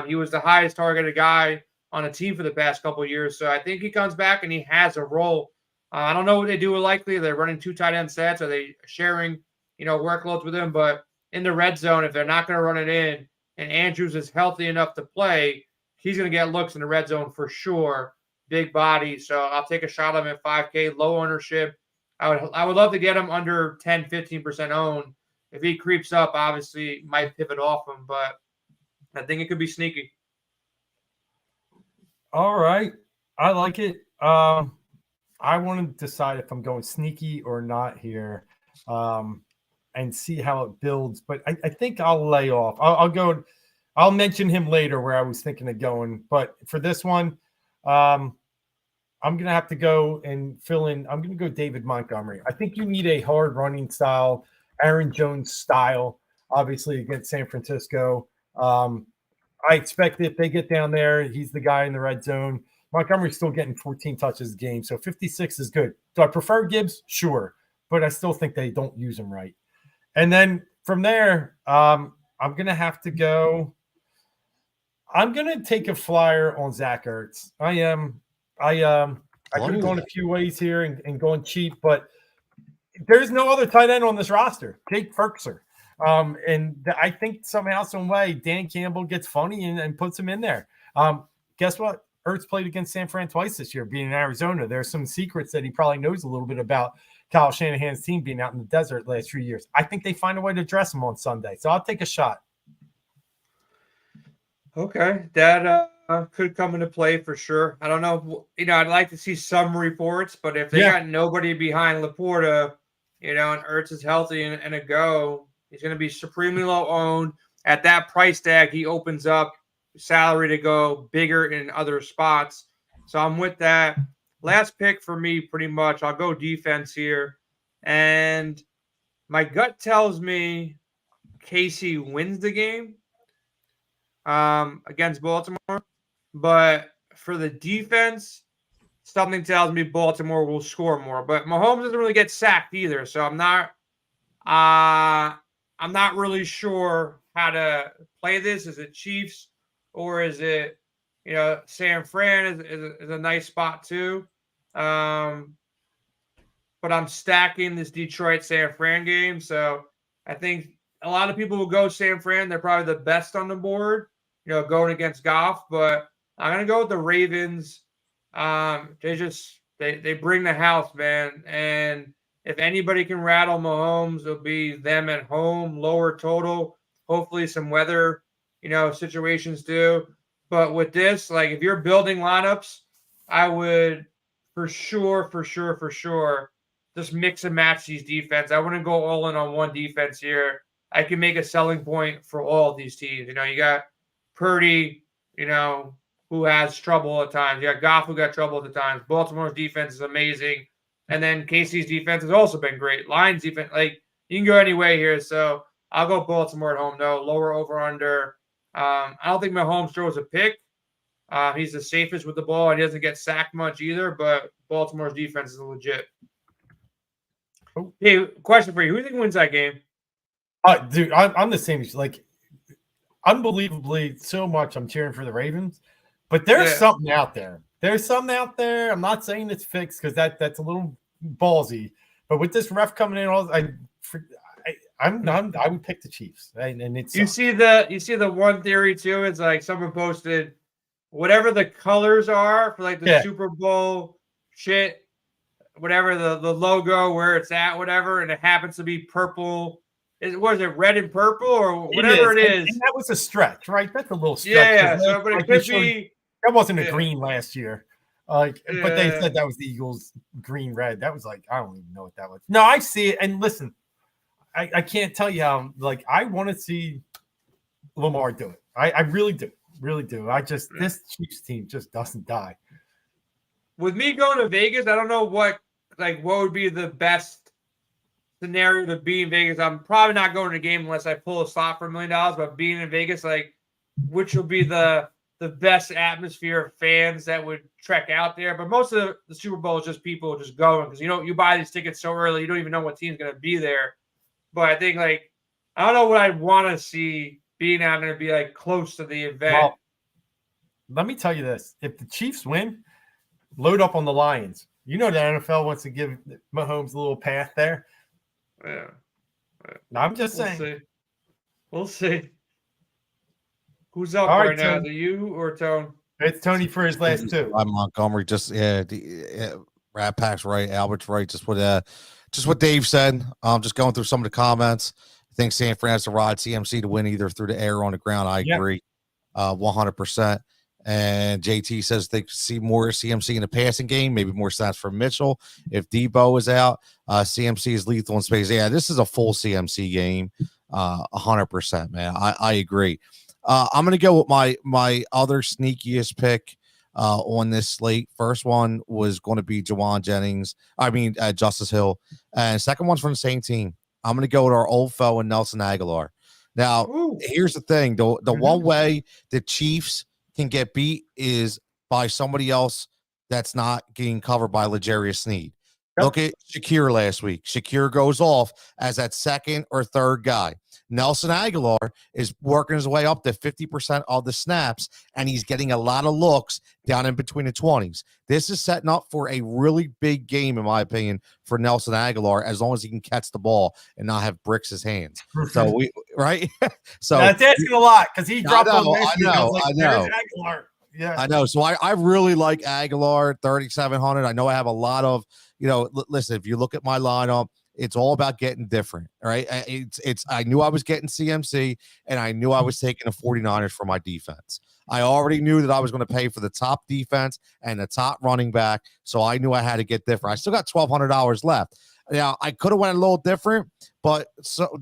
He was the highest targeted guy on a team for the past couple of years. So I think he comes back and he has a role. I don't know what they do with Likely. Are they running 2 tight end sets? Are they sharing, workloads with him? But in the red zone, if they're not going to run it in and Andrews is healthy enough to play, he's going to get looks in the red zone for sure. Big body. So I'll take a shot at him at 5K, low ownership. I would love to get him under 10, 15% owned. if he creeps up, obviously might pivot off him, but I think it could be sneaky. All right. I like it. I want to decide if I'm going sneaky or not here, and see how it builds. But I think I'll lay off. I'll go. I'll mention him later where I was thinking of going. But for this one, I'm going to have to go and fill in. I'm going to go David Montgomery. I think you need a hard running style, Aaron Jones style, obviously against San Francisco. I expect if they get down there, he's the guy in the red zone. Montgomery's still getting 14 touches a game, so 56 is good. Do I prefer Gibbs? Sure, but I still think they don't use him right. And then from there, I'm going to have to go. I'm going to take a flyer on Zach Ertz. I am. I could have gone a few ways here and going cheap, but there's no other tight end on this roster. Jake Ferguson. And I think somehow, some way, Dan Campbell gets funny and puts him in there. Guess what? Ertz played against San Fran twice this year, being in Arizona. There's some secrets that he probably knows a little bit about Kyle Shanahan's team being out in the desert the last few years. I think they find a way to dress him on Sunday. So I'll take a shot. Okay. That could come into play for sure. I don't know. I'd like to see some reports, but if they got nobody behind Laporta, and Ertz is healthy and a go, he's going to be supremely low owned. At that price tag, he opens up salary to go bigger in other spots. So I'm with that. Last pick for me, pretty much. I'll go defense here. And my gut tells me KC wins the game against Baltimore. But for the defense, something tells me Baltimore will score more. But Mahomes doesn't really get sacked either. So I'm not really sure how to play this. Is it Chiefs or is it, San Fran is a nice spot too. But I'm stacking this Detroit-San Fran game. So I think a lot of people will go San Fran. They're probably the best on the board, going against Goff. But I'm going to go with the Ravens. They bring the house, man. And if anybody can rattle Mahomes, it'll be them at home, lower total. Hopefully some weather, situations do. But with this, like if you're building lineups, I would for sure just mix and match these defense. I wouldn't go all in on one defense here. I can make a selling point for all of these teams. You got Purdy, who has trouble at times. You got Goff, who got trouble at the times. Baltimore's defense is amazing. And then KC's defense has also been great. Lions defense, like you can go any way here. So I'll go Baltimore at home, though. Lower over under. I don't think Mahomes throws a pick. He's the safest with the ball, and he doesn't get sacked much either. But Baltimore's defense is legit. Hey, question for you: who do you think wins that game? Dude, I'm the same. Like, unbelievably, so much. I'm cheering for the Ravens, but there's something out there. There's something out there. I'm not saying it's fixed because that's a little ballsy. But with this ref coming in, I would pick the Chiefs. And it's you see the one theory too. It's like someone posted whatever the colors are for like the Super Bowl shit, whatever the logo where it's at, whatever, and it happens to be purple. Was it red and purple or whatever it is? And that was a stretch, right? That's a little stretch. Yeah. So, but it could be. That wasn't a green last year. But they said that was the Eagles green red. That was like, I don't even know what that was. No, I see it. And listen, I can't tell you how, like, I want to see Lamar do it. I really do. Really do. This Chiefs team just doesn't die. With me going to Vegas, I don't know what would be the best scenario to be in Vegas. I'm probably not going to a game unless I pull a slot for $1 million, but being in Vegas, which will be the best atmosphere of fans that would trek out there. But most of the Super Bowl is just people just going because, you buy these tickets so early, you don't even know what team's going to be there. But I think, I don't know what I'd want to see being out there to be, close to the event. Well, let me tell you this. If the Chiefs win, load up on the Lions. The NFL wants to give Mahomes a little path there. Yeah. I'm just saying. We'll see. Who's up All right right, now? Tony. Is it you or Tone? It's Tony for his last two. I'm Montgomery. Rat Pack's right. Albert's right. Just what Dave said. Just going through some of the comments. think San Fran has to ride CMC to win either through the air or on the ground. I agree 100%. And JT says they see more CMC in the passing game, maybe more stats from Mitchell. If Debo is out, CMC is lethal in space. Yeah, this is a full CMC game, 100%, man. I agree. I'm going to go with my other sneakiest pick on this slate. First one was going to be Justice Hill. And second one's from the same team. I'm going to go with our old foe and Nelson Aguilar. Now, here's the thing. The one way the Chiefs can get beat is by somebody else that's not getting covered by L'Jarius Sneed. Yep. Look at Shakir last week. Shakir goes off as that second or third guy. Nelson Aguilar is working his way up to 50% of the snaps, and he's getting a lot of looks down in between the 20s. This is setting up for a really big game, in my opinion, for Nelson Aguilar, as long as he can catch the ball and not have bricks his hands. So So that's asking a lot because he dropped on I know. Aguilar. Yeah, I know. So I really like Aguilar 3,700. I know I have a lot of, listen, if you look at my lineup, it's all about getting different, right? I knew I was getting CMC, and I knew I was taking the 49ers for my defense. I already knew that I was going to pay for the top defense and the top running back, so I knew I had to get different. I still got $1,200 left. Now, I could have went a little different, but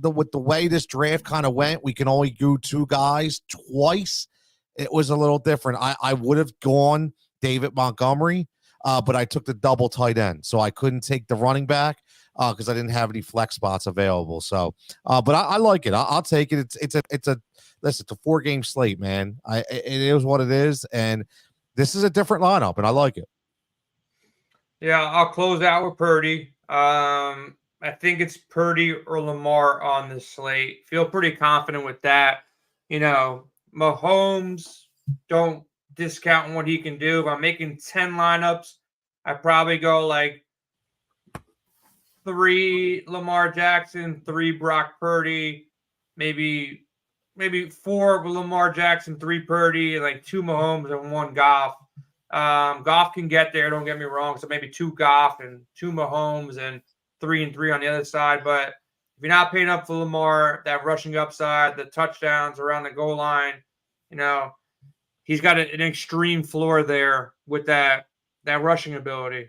with the way this draft kind of went, we can only do two guys twice. It was a little different. I would have gone David Montgomery, but I took the double tight end, so I couldn't take the running back because I didn't have any flex spots available. So, but I like it. I'll take it. It's a 4-game slate, man. It is what it is, and this is a different lineup, and I like it. Yeah, I'll close out with Purdy. I think it's Purdy or Lamar on this slate. Feel pretty confident with that. Mahomes, don't discount what he can do. If I'm making 10 lineups, I probably go like 3 Lamar Jackson, 3 Brock Purdy, maybe 4 Lamar Jackson, 3 Purdy, like 2 Mahomes and 1 Goff. Goff can get there, don't get me wrong. So maybe 2 Goff and 2 Mahomes and 3 and 3 on the other side. But if you're not paying up for Lamar, that rushing upside, the touchdowns around the goal line, he's got an extreme floor there with that rushing ability.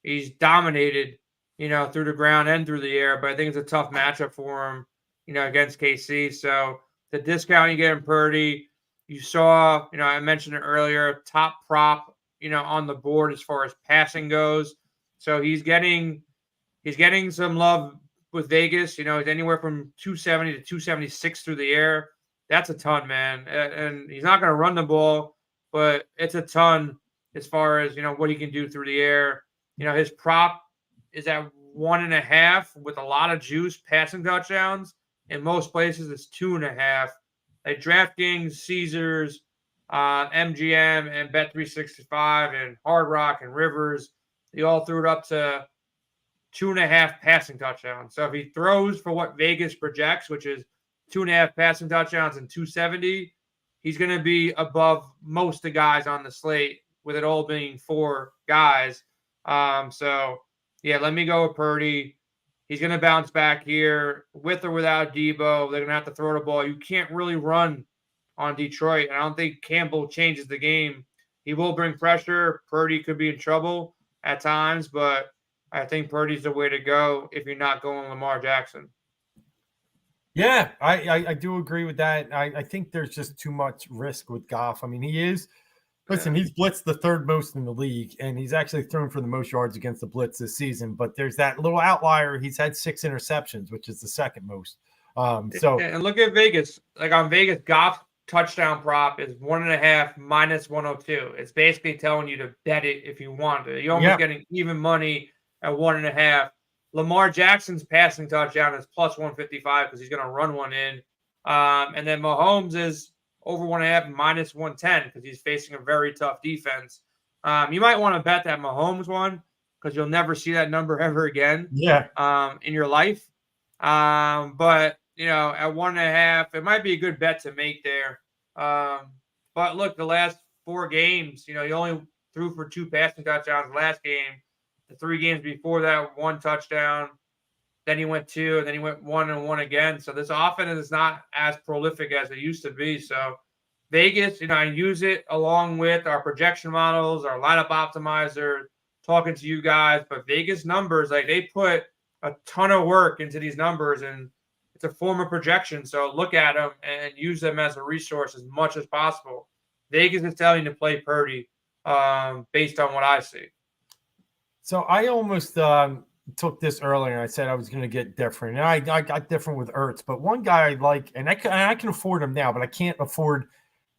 He's dominated, through the ground and through the air, but I think it's a tough matchup for him, against KC. So the discount you get in Purdy, you saw, I mentioned it earlier, top prop, on the board as far as passing goes. So he's getting some love with Vegas. He's anywhere from 270 to 276 through the air. That's a ton, man. And he's not going to run the ball, but it's a ton as far as, what he can do through the air. His prop is at 1.5 with a lot of juice passing touchdowns. In most places, it's 2.5. Like DraftKings, Caesars, MGM, and Bet365, and Hard Rock and Rivers, they all threw it up to 2.5 passing touchdowns. So if he throws for what Vegas projects, which is 2.5 passing touchdowns and 270, he's going to be above most of the guys on the slate, with it all being 4 guys. Let me go with Purdy. He's going to bounce back here with or without Debo. They're going to have to throw the ball. You can't really run on Detroit. I don't think Campbell changes the game. He will bring pressure. Purdy could be in trouble at times, but I think Purdy's the way to go if you're not going Lamar Jackson. Yeah, I do agree with that. I think there's just too much risk with Goff. I mean, he's blitzed the 3rd most in the league, and he's actually thrown for the most yards against the blitz this season. But there's that little outlier. He's had 6 interceptions, which is the 2nd most. And look at Vegas. Like on Vegas, Goff touchdown prop is 1.5 minus 102. It's basically telling you to bet it if you want to. You're almost getting even money at 1.5. Lamar Jackson's passing touchdown is plus 155 because he's going to run one in. And then Mahomes is over 1.5 minus 110 because he's facing a very tough defense. You might want to bet that Mahomes one because you'll never see that number ever again. In your life. But at 1.5, it might be a good bet to make there. But look, the last 4 games, he only threw for 2 passing touchdowns last game. The 3 games before that, 1 touchdown. then he went 2, and then he went 1 and 1 again. So this offense is not as prolific as it used to be. So Vegas, I use it along with our projection models, our lineup optimizer, talking to you guys. But Vegas numbers, like they put a ton of work into these numbers, and it's a form of projection. So look at them and use them as a resource as much as possible. Vegas is telling you to play Purdy based on what I see. So I almost took this earlier, and I said I was going to get different. And I got different with Ertz. But one guy I like, and I can afford him now, but I can't afford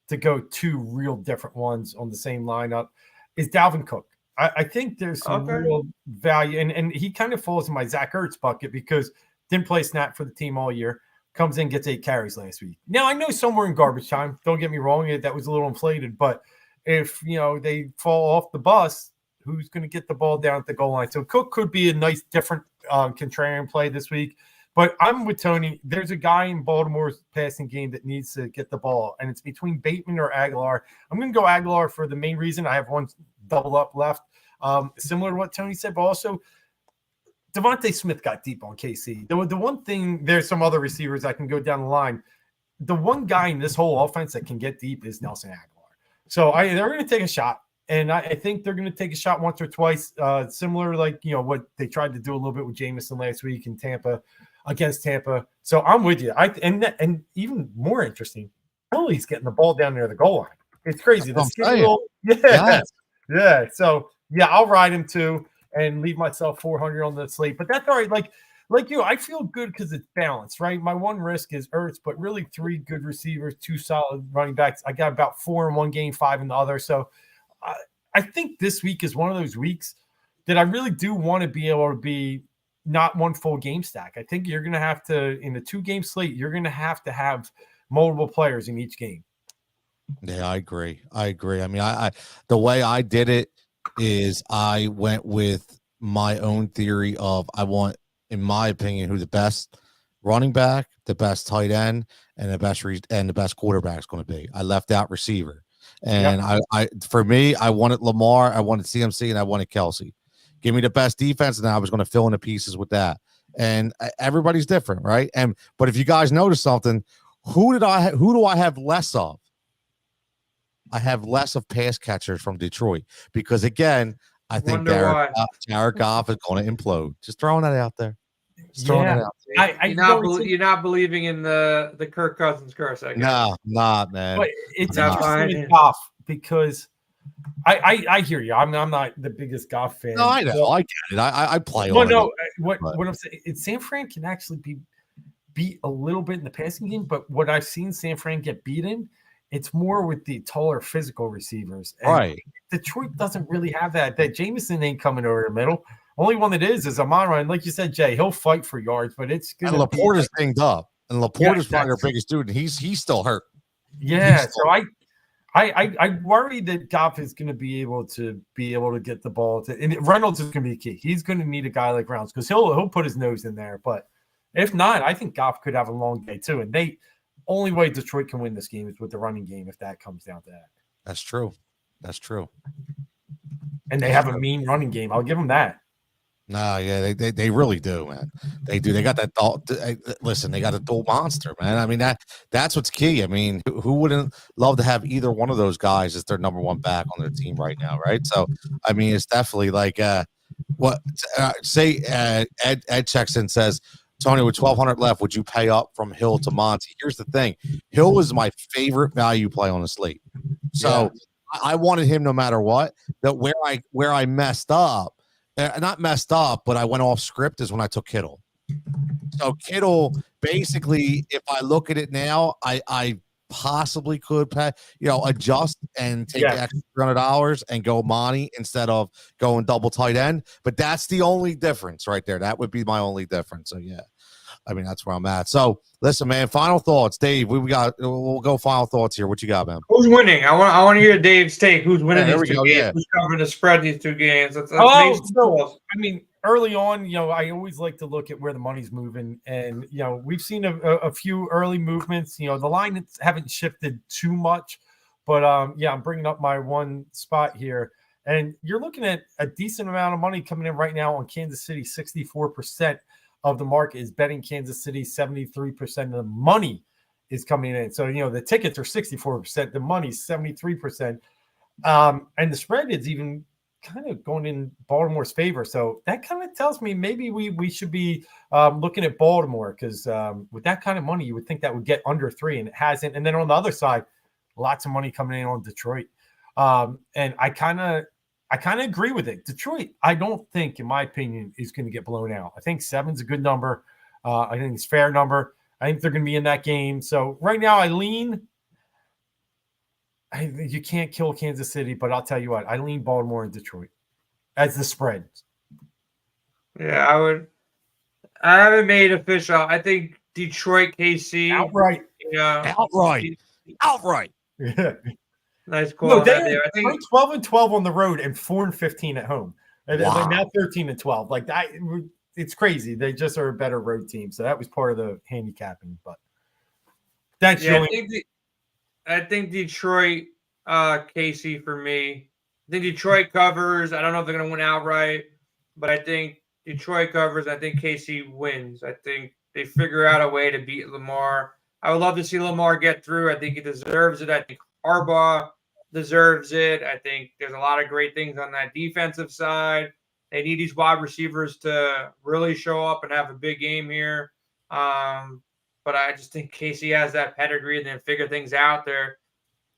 to go 2 real different ones on the same lineup, is Dalvin Cook. I think there's some real value, and he kind of falls in my Zach Ertz bucket because didn't play snap for the team all year, comes in, gets 8 carries last week. Now, I know somewhere in garbage time, don't get me wrong, that was a little inflated, but if, they fall off the bus, who's going to get the ball down at the goal line? So Cook could be a nice, different contrarian play this week. But I'm with Tony. There's a guy in Baltimore's passing game that needs to get the ball, and it's between Bateman or Aguilar. I'm going to go Aguilar for the main reason. I have one double up left, similar to what Tony said, but also Devontae Smith got deep on KC. The one thing, there's some other receivers I can go down the line. The one guy in this whole offense that can get deep is Nelson Aguilar. So they're going to take a shot. And I think they're going to take a shot once or twice, similar like, what they tried to do a little bit with Jameson last week in Tampa, against Tampa. So I'm with you. And even more interesting, Philly's getting the ball down near the goal line. It's crazy. Yeah. So, I'll ride him too and leave myself 400 on the slate. But that's all right. Like you, I feel good because it's balanced, right? My one risk is Ertz, but really 3 good receivers, 2 solid running backs. I got about 4 in one game, 5 in the other. So, I think this week is one of those weeks that I really do want to be able to be not one full game stack. I think you're going to have to, in the 2-game slate, you're going to have multiple players in each game. Yeah, I agree. I mean, I the way I did it is I went with my own theory of I want, in my opinion, who the best running back, the best tight end, and the best quarterback is going to be. I left out receiver. And for me, I wanted Lamar, I wanted CMC, and I wanted Kelsey. Give me the best defense, and I was going to fill in the pieces with that. And everybody's different, right? But if you guys notice something, who do I have less of? I have less of pass catchers from Detroit because, again, I think Jared Goff is going to implode. Just throwing that out there. You're not believing in the Kirk Cousins curse, I guess. No, not man. But it's interesting with Goff because I hear you. I'm not the biggest Goff fan. No, I know. I get it. I play on it. No, what I'm saying is San Fran can actually be beat a little bit in the passing game, but what I've seen San Fran get beaten, it's more with the taller physical receivers. And right. Detroit doesn't really have that. That Jameson ain't coming over the middle. Only one that is Amon-Ra. And like you said, Jay, he'll fight for yards, but it's good. And Laporte is dinged up. And Laporte is probably our biggest dude, and he's still hurt. Yeah. So I worry that Goff is going to be able to get the ball to, and Reynolds is going to be key. He's going to need a guy like Reynolds because he'll put his nose in there. But if not, I think Goff could have a long day too. And only way Detroit can win this game is with the running game if that comes down to that. That's true. And they have a mean running game. I'll give them that. No, yeah, they really do, man. They do. They got that. Listen, they got a dual monster, man. I mean that's what's key. I mean, who wouldn't love to have either one of those guys as their number 1 back on their team right now, right? So, I mean, it's definitely like Ed checks in, says, Tony, with 1,200 left, would you pay up from Hill to Monty? Here's the thing: Hill was my favorite value play on the slate, so I wanted him no matter what. That where I messed up. Not messed up, but I went off script is when I took Kittle. So Kittle, basically, if I look at it now, I possibly could pay, adjust and take the extra $300 and go Monty instead of going double tight end. But that's the only difference right there. That would be my only difference. So yeah, I mean that's where I'm at. So listen, man. Final thoughts, Dave. We'll go final thoughts here. What you got, man? Who's winning? I want to hear Dave's take. Who's winning these 2 games? Yeah. Who's covering the spread these 2 games? Early on, I always like to look at where the money's moving, and we've seen a few early movements. The line haven't shifted too much, but I'm bringing up my one spot here, and you're looking at a decent amount of money coming in right now on Kansas City, 64%. of the market is betting Kansas City. 73% of the money is coming in. So, the tickets are 64%. The money's 73%. And the spread is even kind of going in Baltimore's favor. So that kind of tells me maybe we should be looking at Baltimore, because with that kind of money, you would think that would get under 3, and it hasn't. And then on the other side, lots of money coming in on Detroit. And I kind of agree with it. Detroit, I don't think, in my opinion, is going to get blown out. I think 7's a good number. I think it's a fair number. I think they're going to be in that game. So right now, you can't kill Kansas City, but I'll tell you what, I lean Baltimore and Detroit as the spread. Yeah, I haven't made it official. I think Detroit, KC. Outright. Outright. Yeah. Nice call. No, There. I think 12-12 on the road and 4-15 at home. And Wow. now 13-12. Like that, it's crazy. They just are a better road team. So that was part of the handicapping. But thanks, Julian. I think Detroit, KC for me. I think Detroit covers. I don't know if they're going to win outright, but I think Detroit covers. I think KC wins. I think they figure out a way to beat Lamar. I would love to see Lamar get through. I think he deserves it. I think Harbaugh deserves it. I think there's a lot of great things on that defensive side. They need these wide receivers to really show up and have a big game here. But I just think KC has that pedigree and then figure things out there.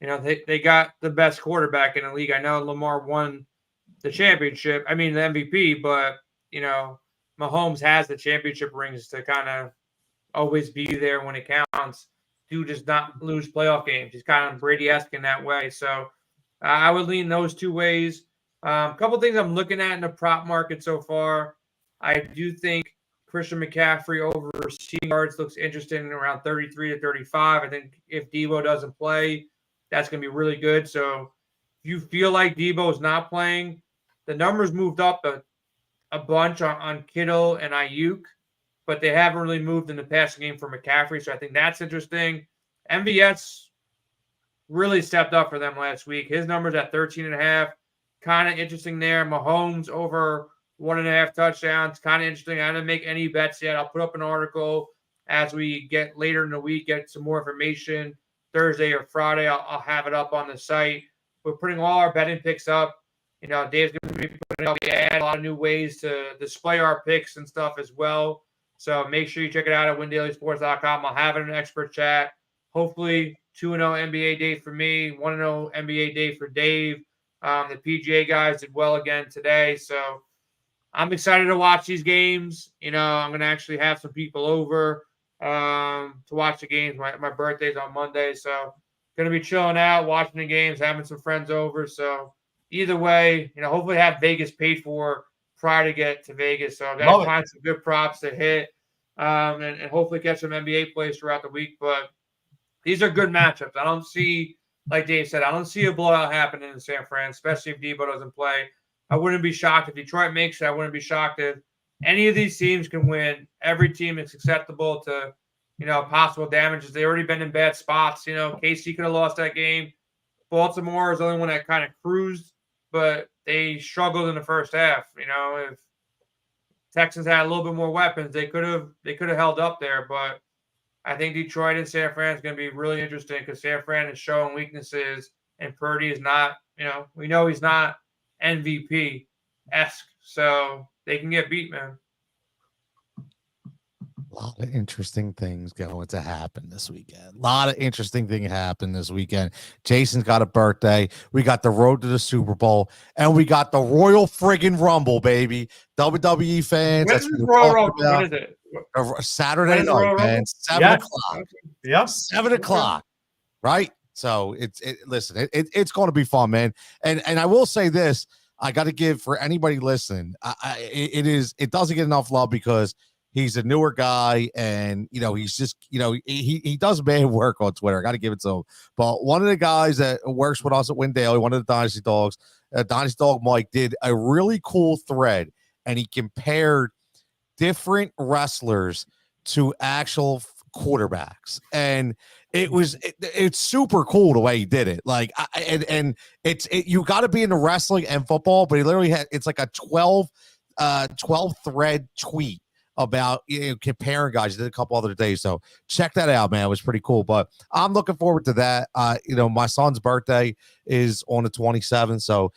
They got the best quarterback in the league. I know Lamar won the championship. I mean, the MVP, but, Mahomes has the championship rings to kind of always be there when it counts. Dude does not lose playoff games. He's kind of Brady-esque in that way. So I would lean those two ways. A couple things I'm looking at in the prop market so far. I do think Christian McCaffrey over receiving yards looks interesting around 33 to 35. I think if Debo doesn't play, that's going to be really good. So if you feel like Debo is not playing, the numbers moved up a bunch on Kittle and Ayuk, but they haven't really moved in the passing game for McCaffrey. So I think that's interesting. MVS really stepped up for them last week. His numbers at 13.5, kind of interesting there. Mahomes over 1.5 touchdowns, kind of interesting. I didn't make any bets yet. I'll put up an article as we get later in the week, get some more information. Thursday or Friday, I'll have it up on the site. We're putting all our betting picks up. Dave's going to be putting up a lot of new ways to display our picks and stuff as well. So make sure you check it out at windailysports.com. I'll have it in an expert chat. Hopefully 2-0 NBA day for me, 1-0 NBA day for Dave. The PGA guys did well again today. So I'm excited to watch these games. I'm going to actually have some people over to watch the games. My birthday's on Monday. So going to be chilling out, watching the games, having some friends over. So either way, hopefully have Vegas paid for prior to get to Vegas. So I've got to find some good props to hit and hopefully catch some NBA plays throughout the week. But these are good matchups. I don't see, like Dave said, I don't see a blowout happening in San Fran, especially if Debo doesn't play. I wouldn't be shocked if Detroit makes it. I wouldn't be shocked if any of these teams can win. Every team is susceptible to, possible damages. They've already been in bad spots. KC could have lost that game. Baltimore is the only one that kind of cruised, but they struggled in the first half. If Texans had a little bit more weapons, they could have held up there. But I think Detroit and San Fran is going to be really interesting because San Fran is showing weaknesses, and Purdy is not. We know he's not MVP-esque, so they can get beat, man. A lot of interesting things going to happen this weekend. A lot of interesting things happen this weekend. Jason's got a birthday. We got the road to the Super Bowl, and we got the Royal friggin' Rumble, baby. WWE fans. When is the Royal Rumble? When is it? Saturday night, man. 7 o'clock. Yep. 7 o'clock. Right? So listen, it's going to be fun, man. And I will say this. I got to give for anybody listening. It doesn't get enough love because he's a newer guy, and he's just he does bad work on Twitter. I got to give it to him. But one of the guys that works with us at Win Daily, one of the Dynasty Dogs, Dynasty Dog Mike, did a really cool thread, and he compared different wrestlers to actual quarterbacks, and it's super cool the way he did it. Like, you got to be into wrestling and football, but he literally it's like a 12 thread tweet about comparing guys. I did a couple other days, so check that out, man. It was pretty cool. But I'm looking forward to that. My son's birthday is on the 27th, so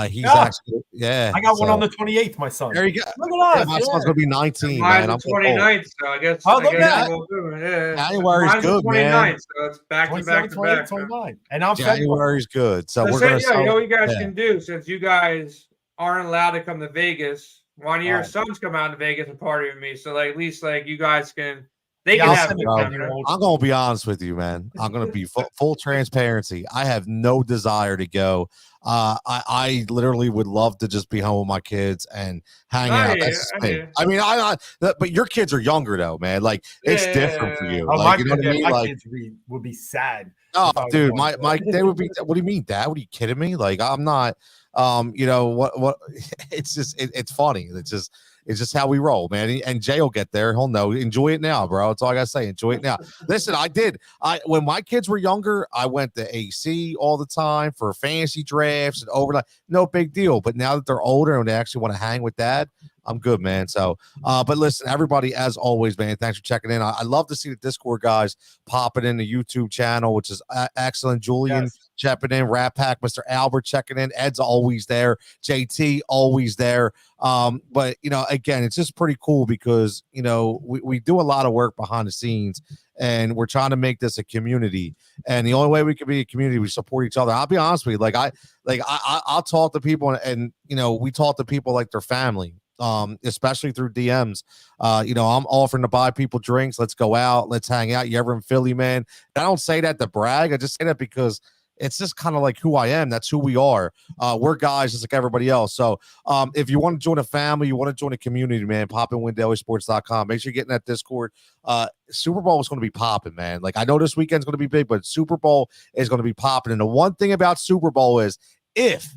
he's actually I got one on the 28th. My son. There you go. Look at us. My son's gonna be 19. Mine's Man, the 29th, so I guess. Oh, look at that. January's good, man. So it's back to back to back. 29. And I'm January's good. So we're gonna. You know what you guys can do, since you guys aren't allowed to come to Vegas. One of your sons come out to Vegas and party with me, so like at least like you guys can. They can have. I'm gonna be honest with you, man. I'm gonna be full transparency. I have no desire to go. I literally would love to just be home with my kids and hang out. I mean, but your kids are younger though, man. Like it's different for you. Oh, like, you know what I mean? My like, kids would be sad. Oh, dude, they would be. What do you mean, Dad? What are you kidding me? Like I'm not. What? It's just it's funny. It's just how we roll, man. And Jay will get there. He'll know. Enjoy it now, bro. That's all I gotta say. Enjoy it now. Listen, when my kids were younger, I went to AC all the time for fantasy drafts and overnight. No big deal. But now that they're older and they actually want to hang with Dad, I'm good, man. So, but listen, everybody, as always, man, thanks for checking in. I love to see the Discord guys popping in the YouTube channel, which is excellent. Julian checking in, Rat Pack, Mr. Albert checking in. Ed's always there. JT always there. But again, it's just pretty cool because we do a lot of work behind the scenes, and we're trying to make this a community. And the only way we can be a community, we support each other. I'll be honest with you, I'll talk to people, and we talk to people like their family. Especially through DMs. I'm offering to buy people drinks. Let's go out. Let's hang out. You ever in Philly, man? I don't say that to brag. I just say that because it's just kind of like who I am. That's who we are. We're guys just like everybody else. So if you want to join a family, you want to join a community, man, pop in WinDailySports.com. Make sure you get in that Discord. Super Bowl is going to be popping, man. Like I know this weekend's going to be big, but Super Bowl is going to be popping. And the one thing about Super Bowl is if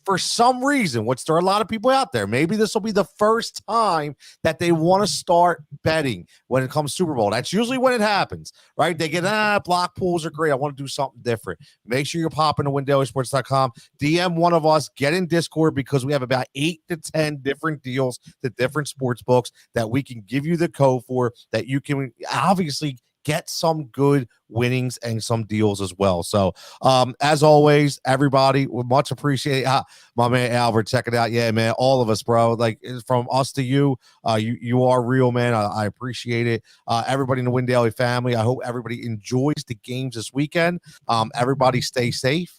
for some reason, which there are a lot of people out there, maybe this will be the first time that they want to start betting when it comes to Super Bowl. That's usually when it happens, right? They get, block pools are great. I want to do something different. Make sure you're popping to WinDailySports.com. DM one of us, get in Discord because we have about 8 to 10 different deals to different sports books that we can give you the code for, that you can obviously get some good winnings and some deals as well. So as always, everybody, we much appreciate my man Albert. Check it out. Yeah, man, all of us, bro. Like from us to you, you are real, man. I appreciate it. Everybody in the Win Daily family, I hope everybody enjoys the games this weekend. Everybody stay safe,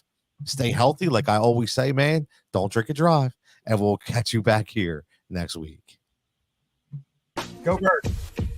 stay healthy. Like I always say, man, don't drink and drive, and we'll catch you back here next week. Go Birds.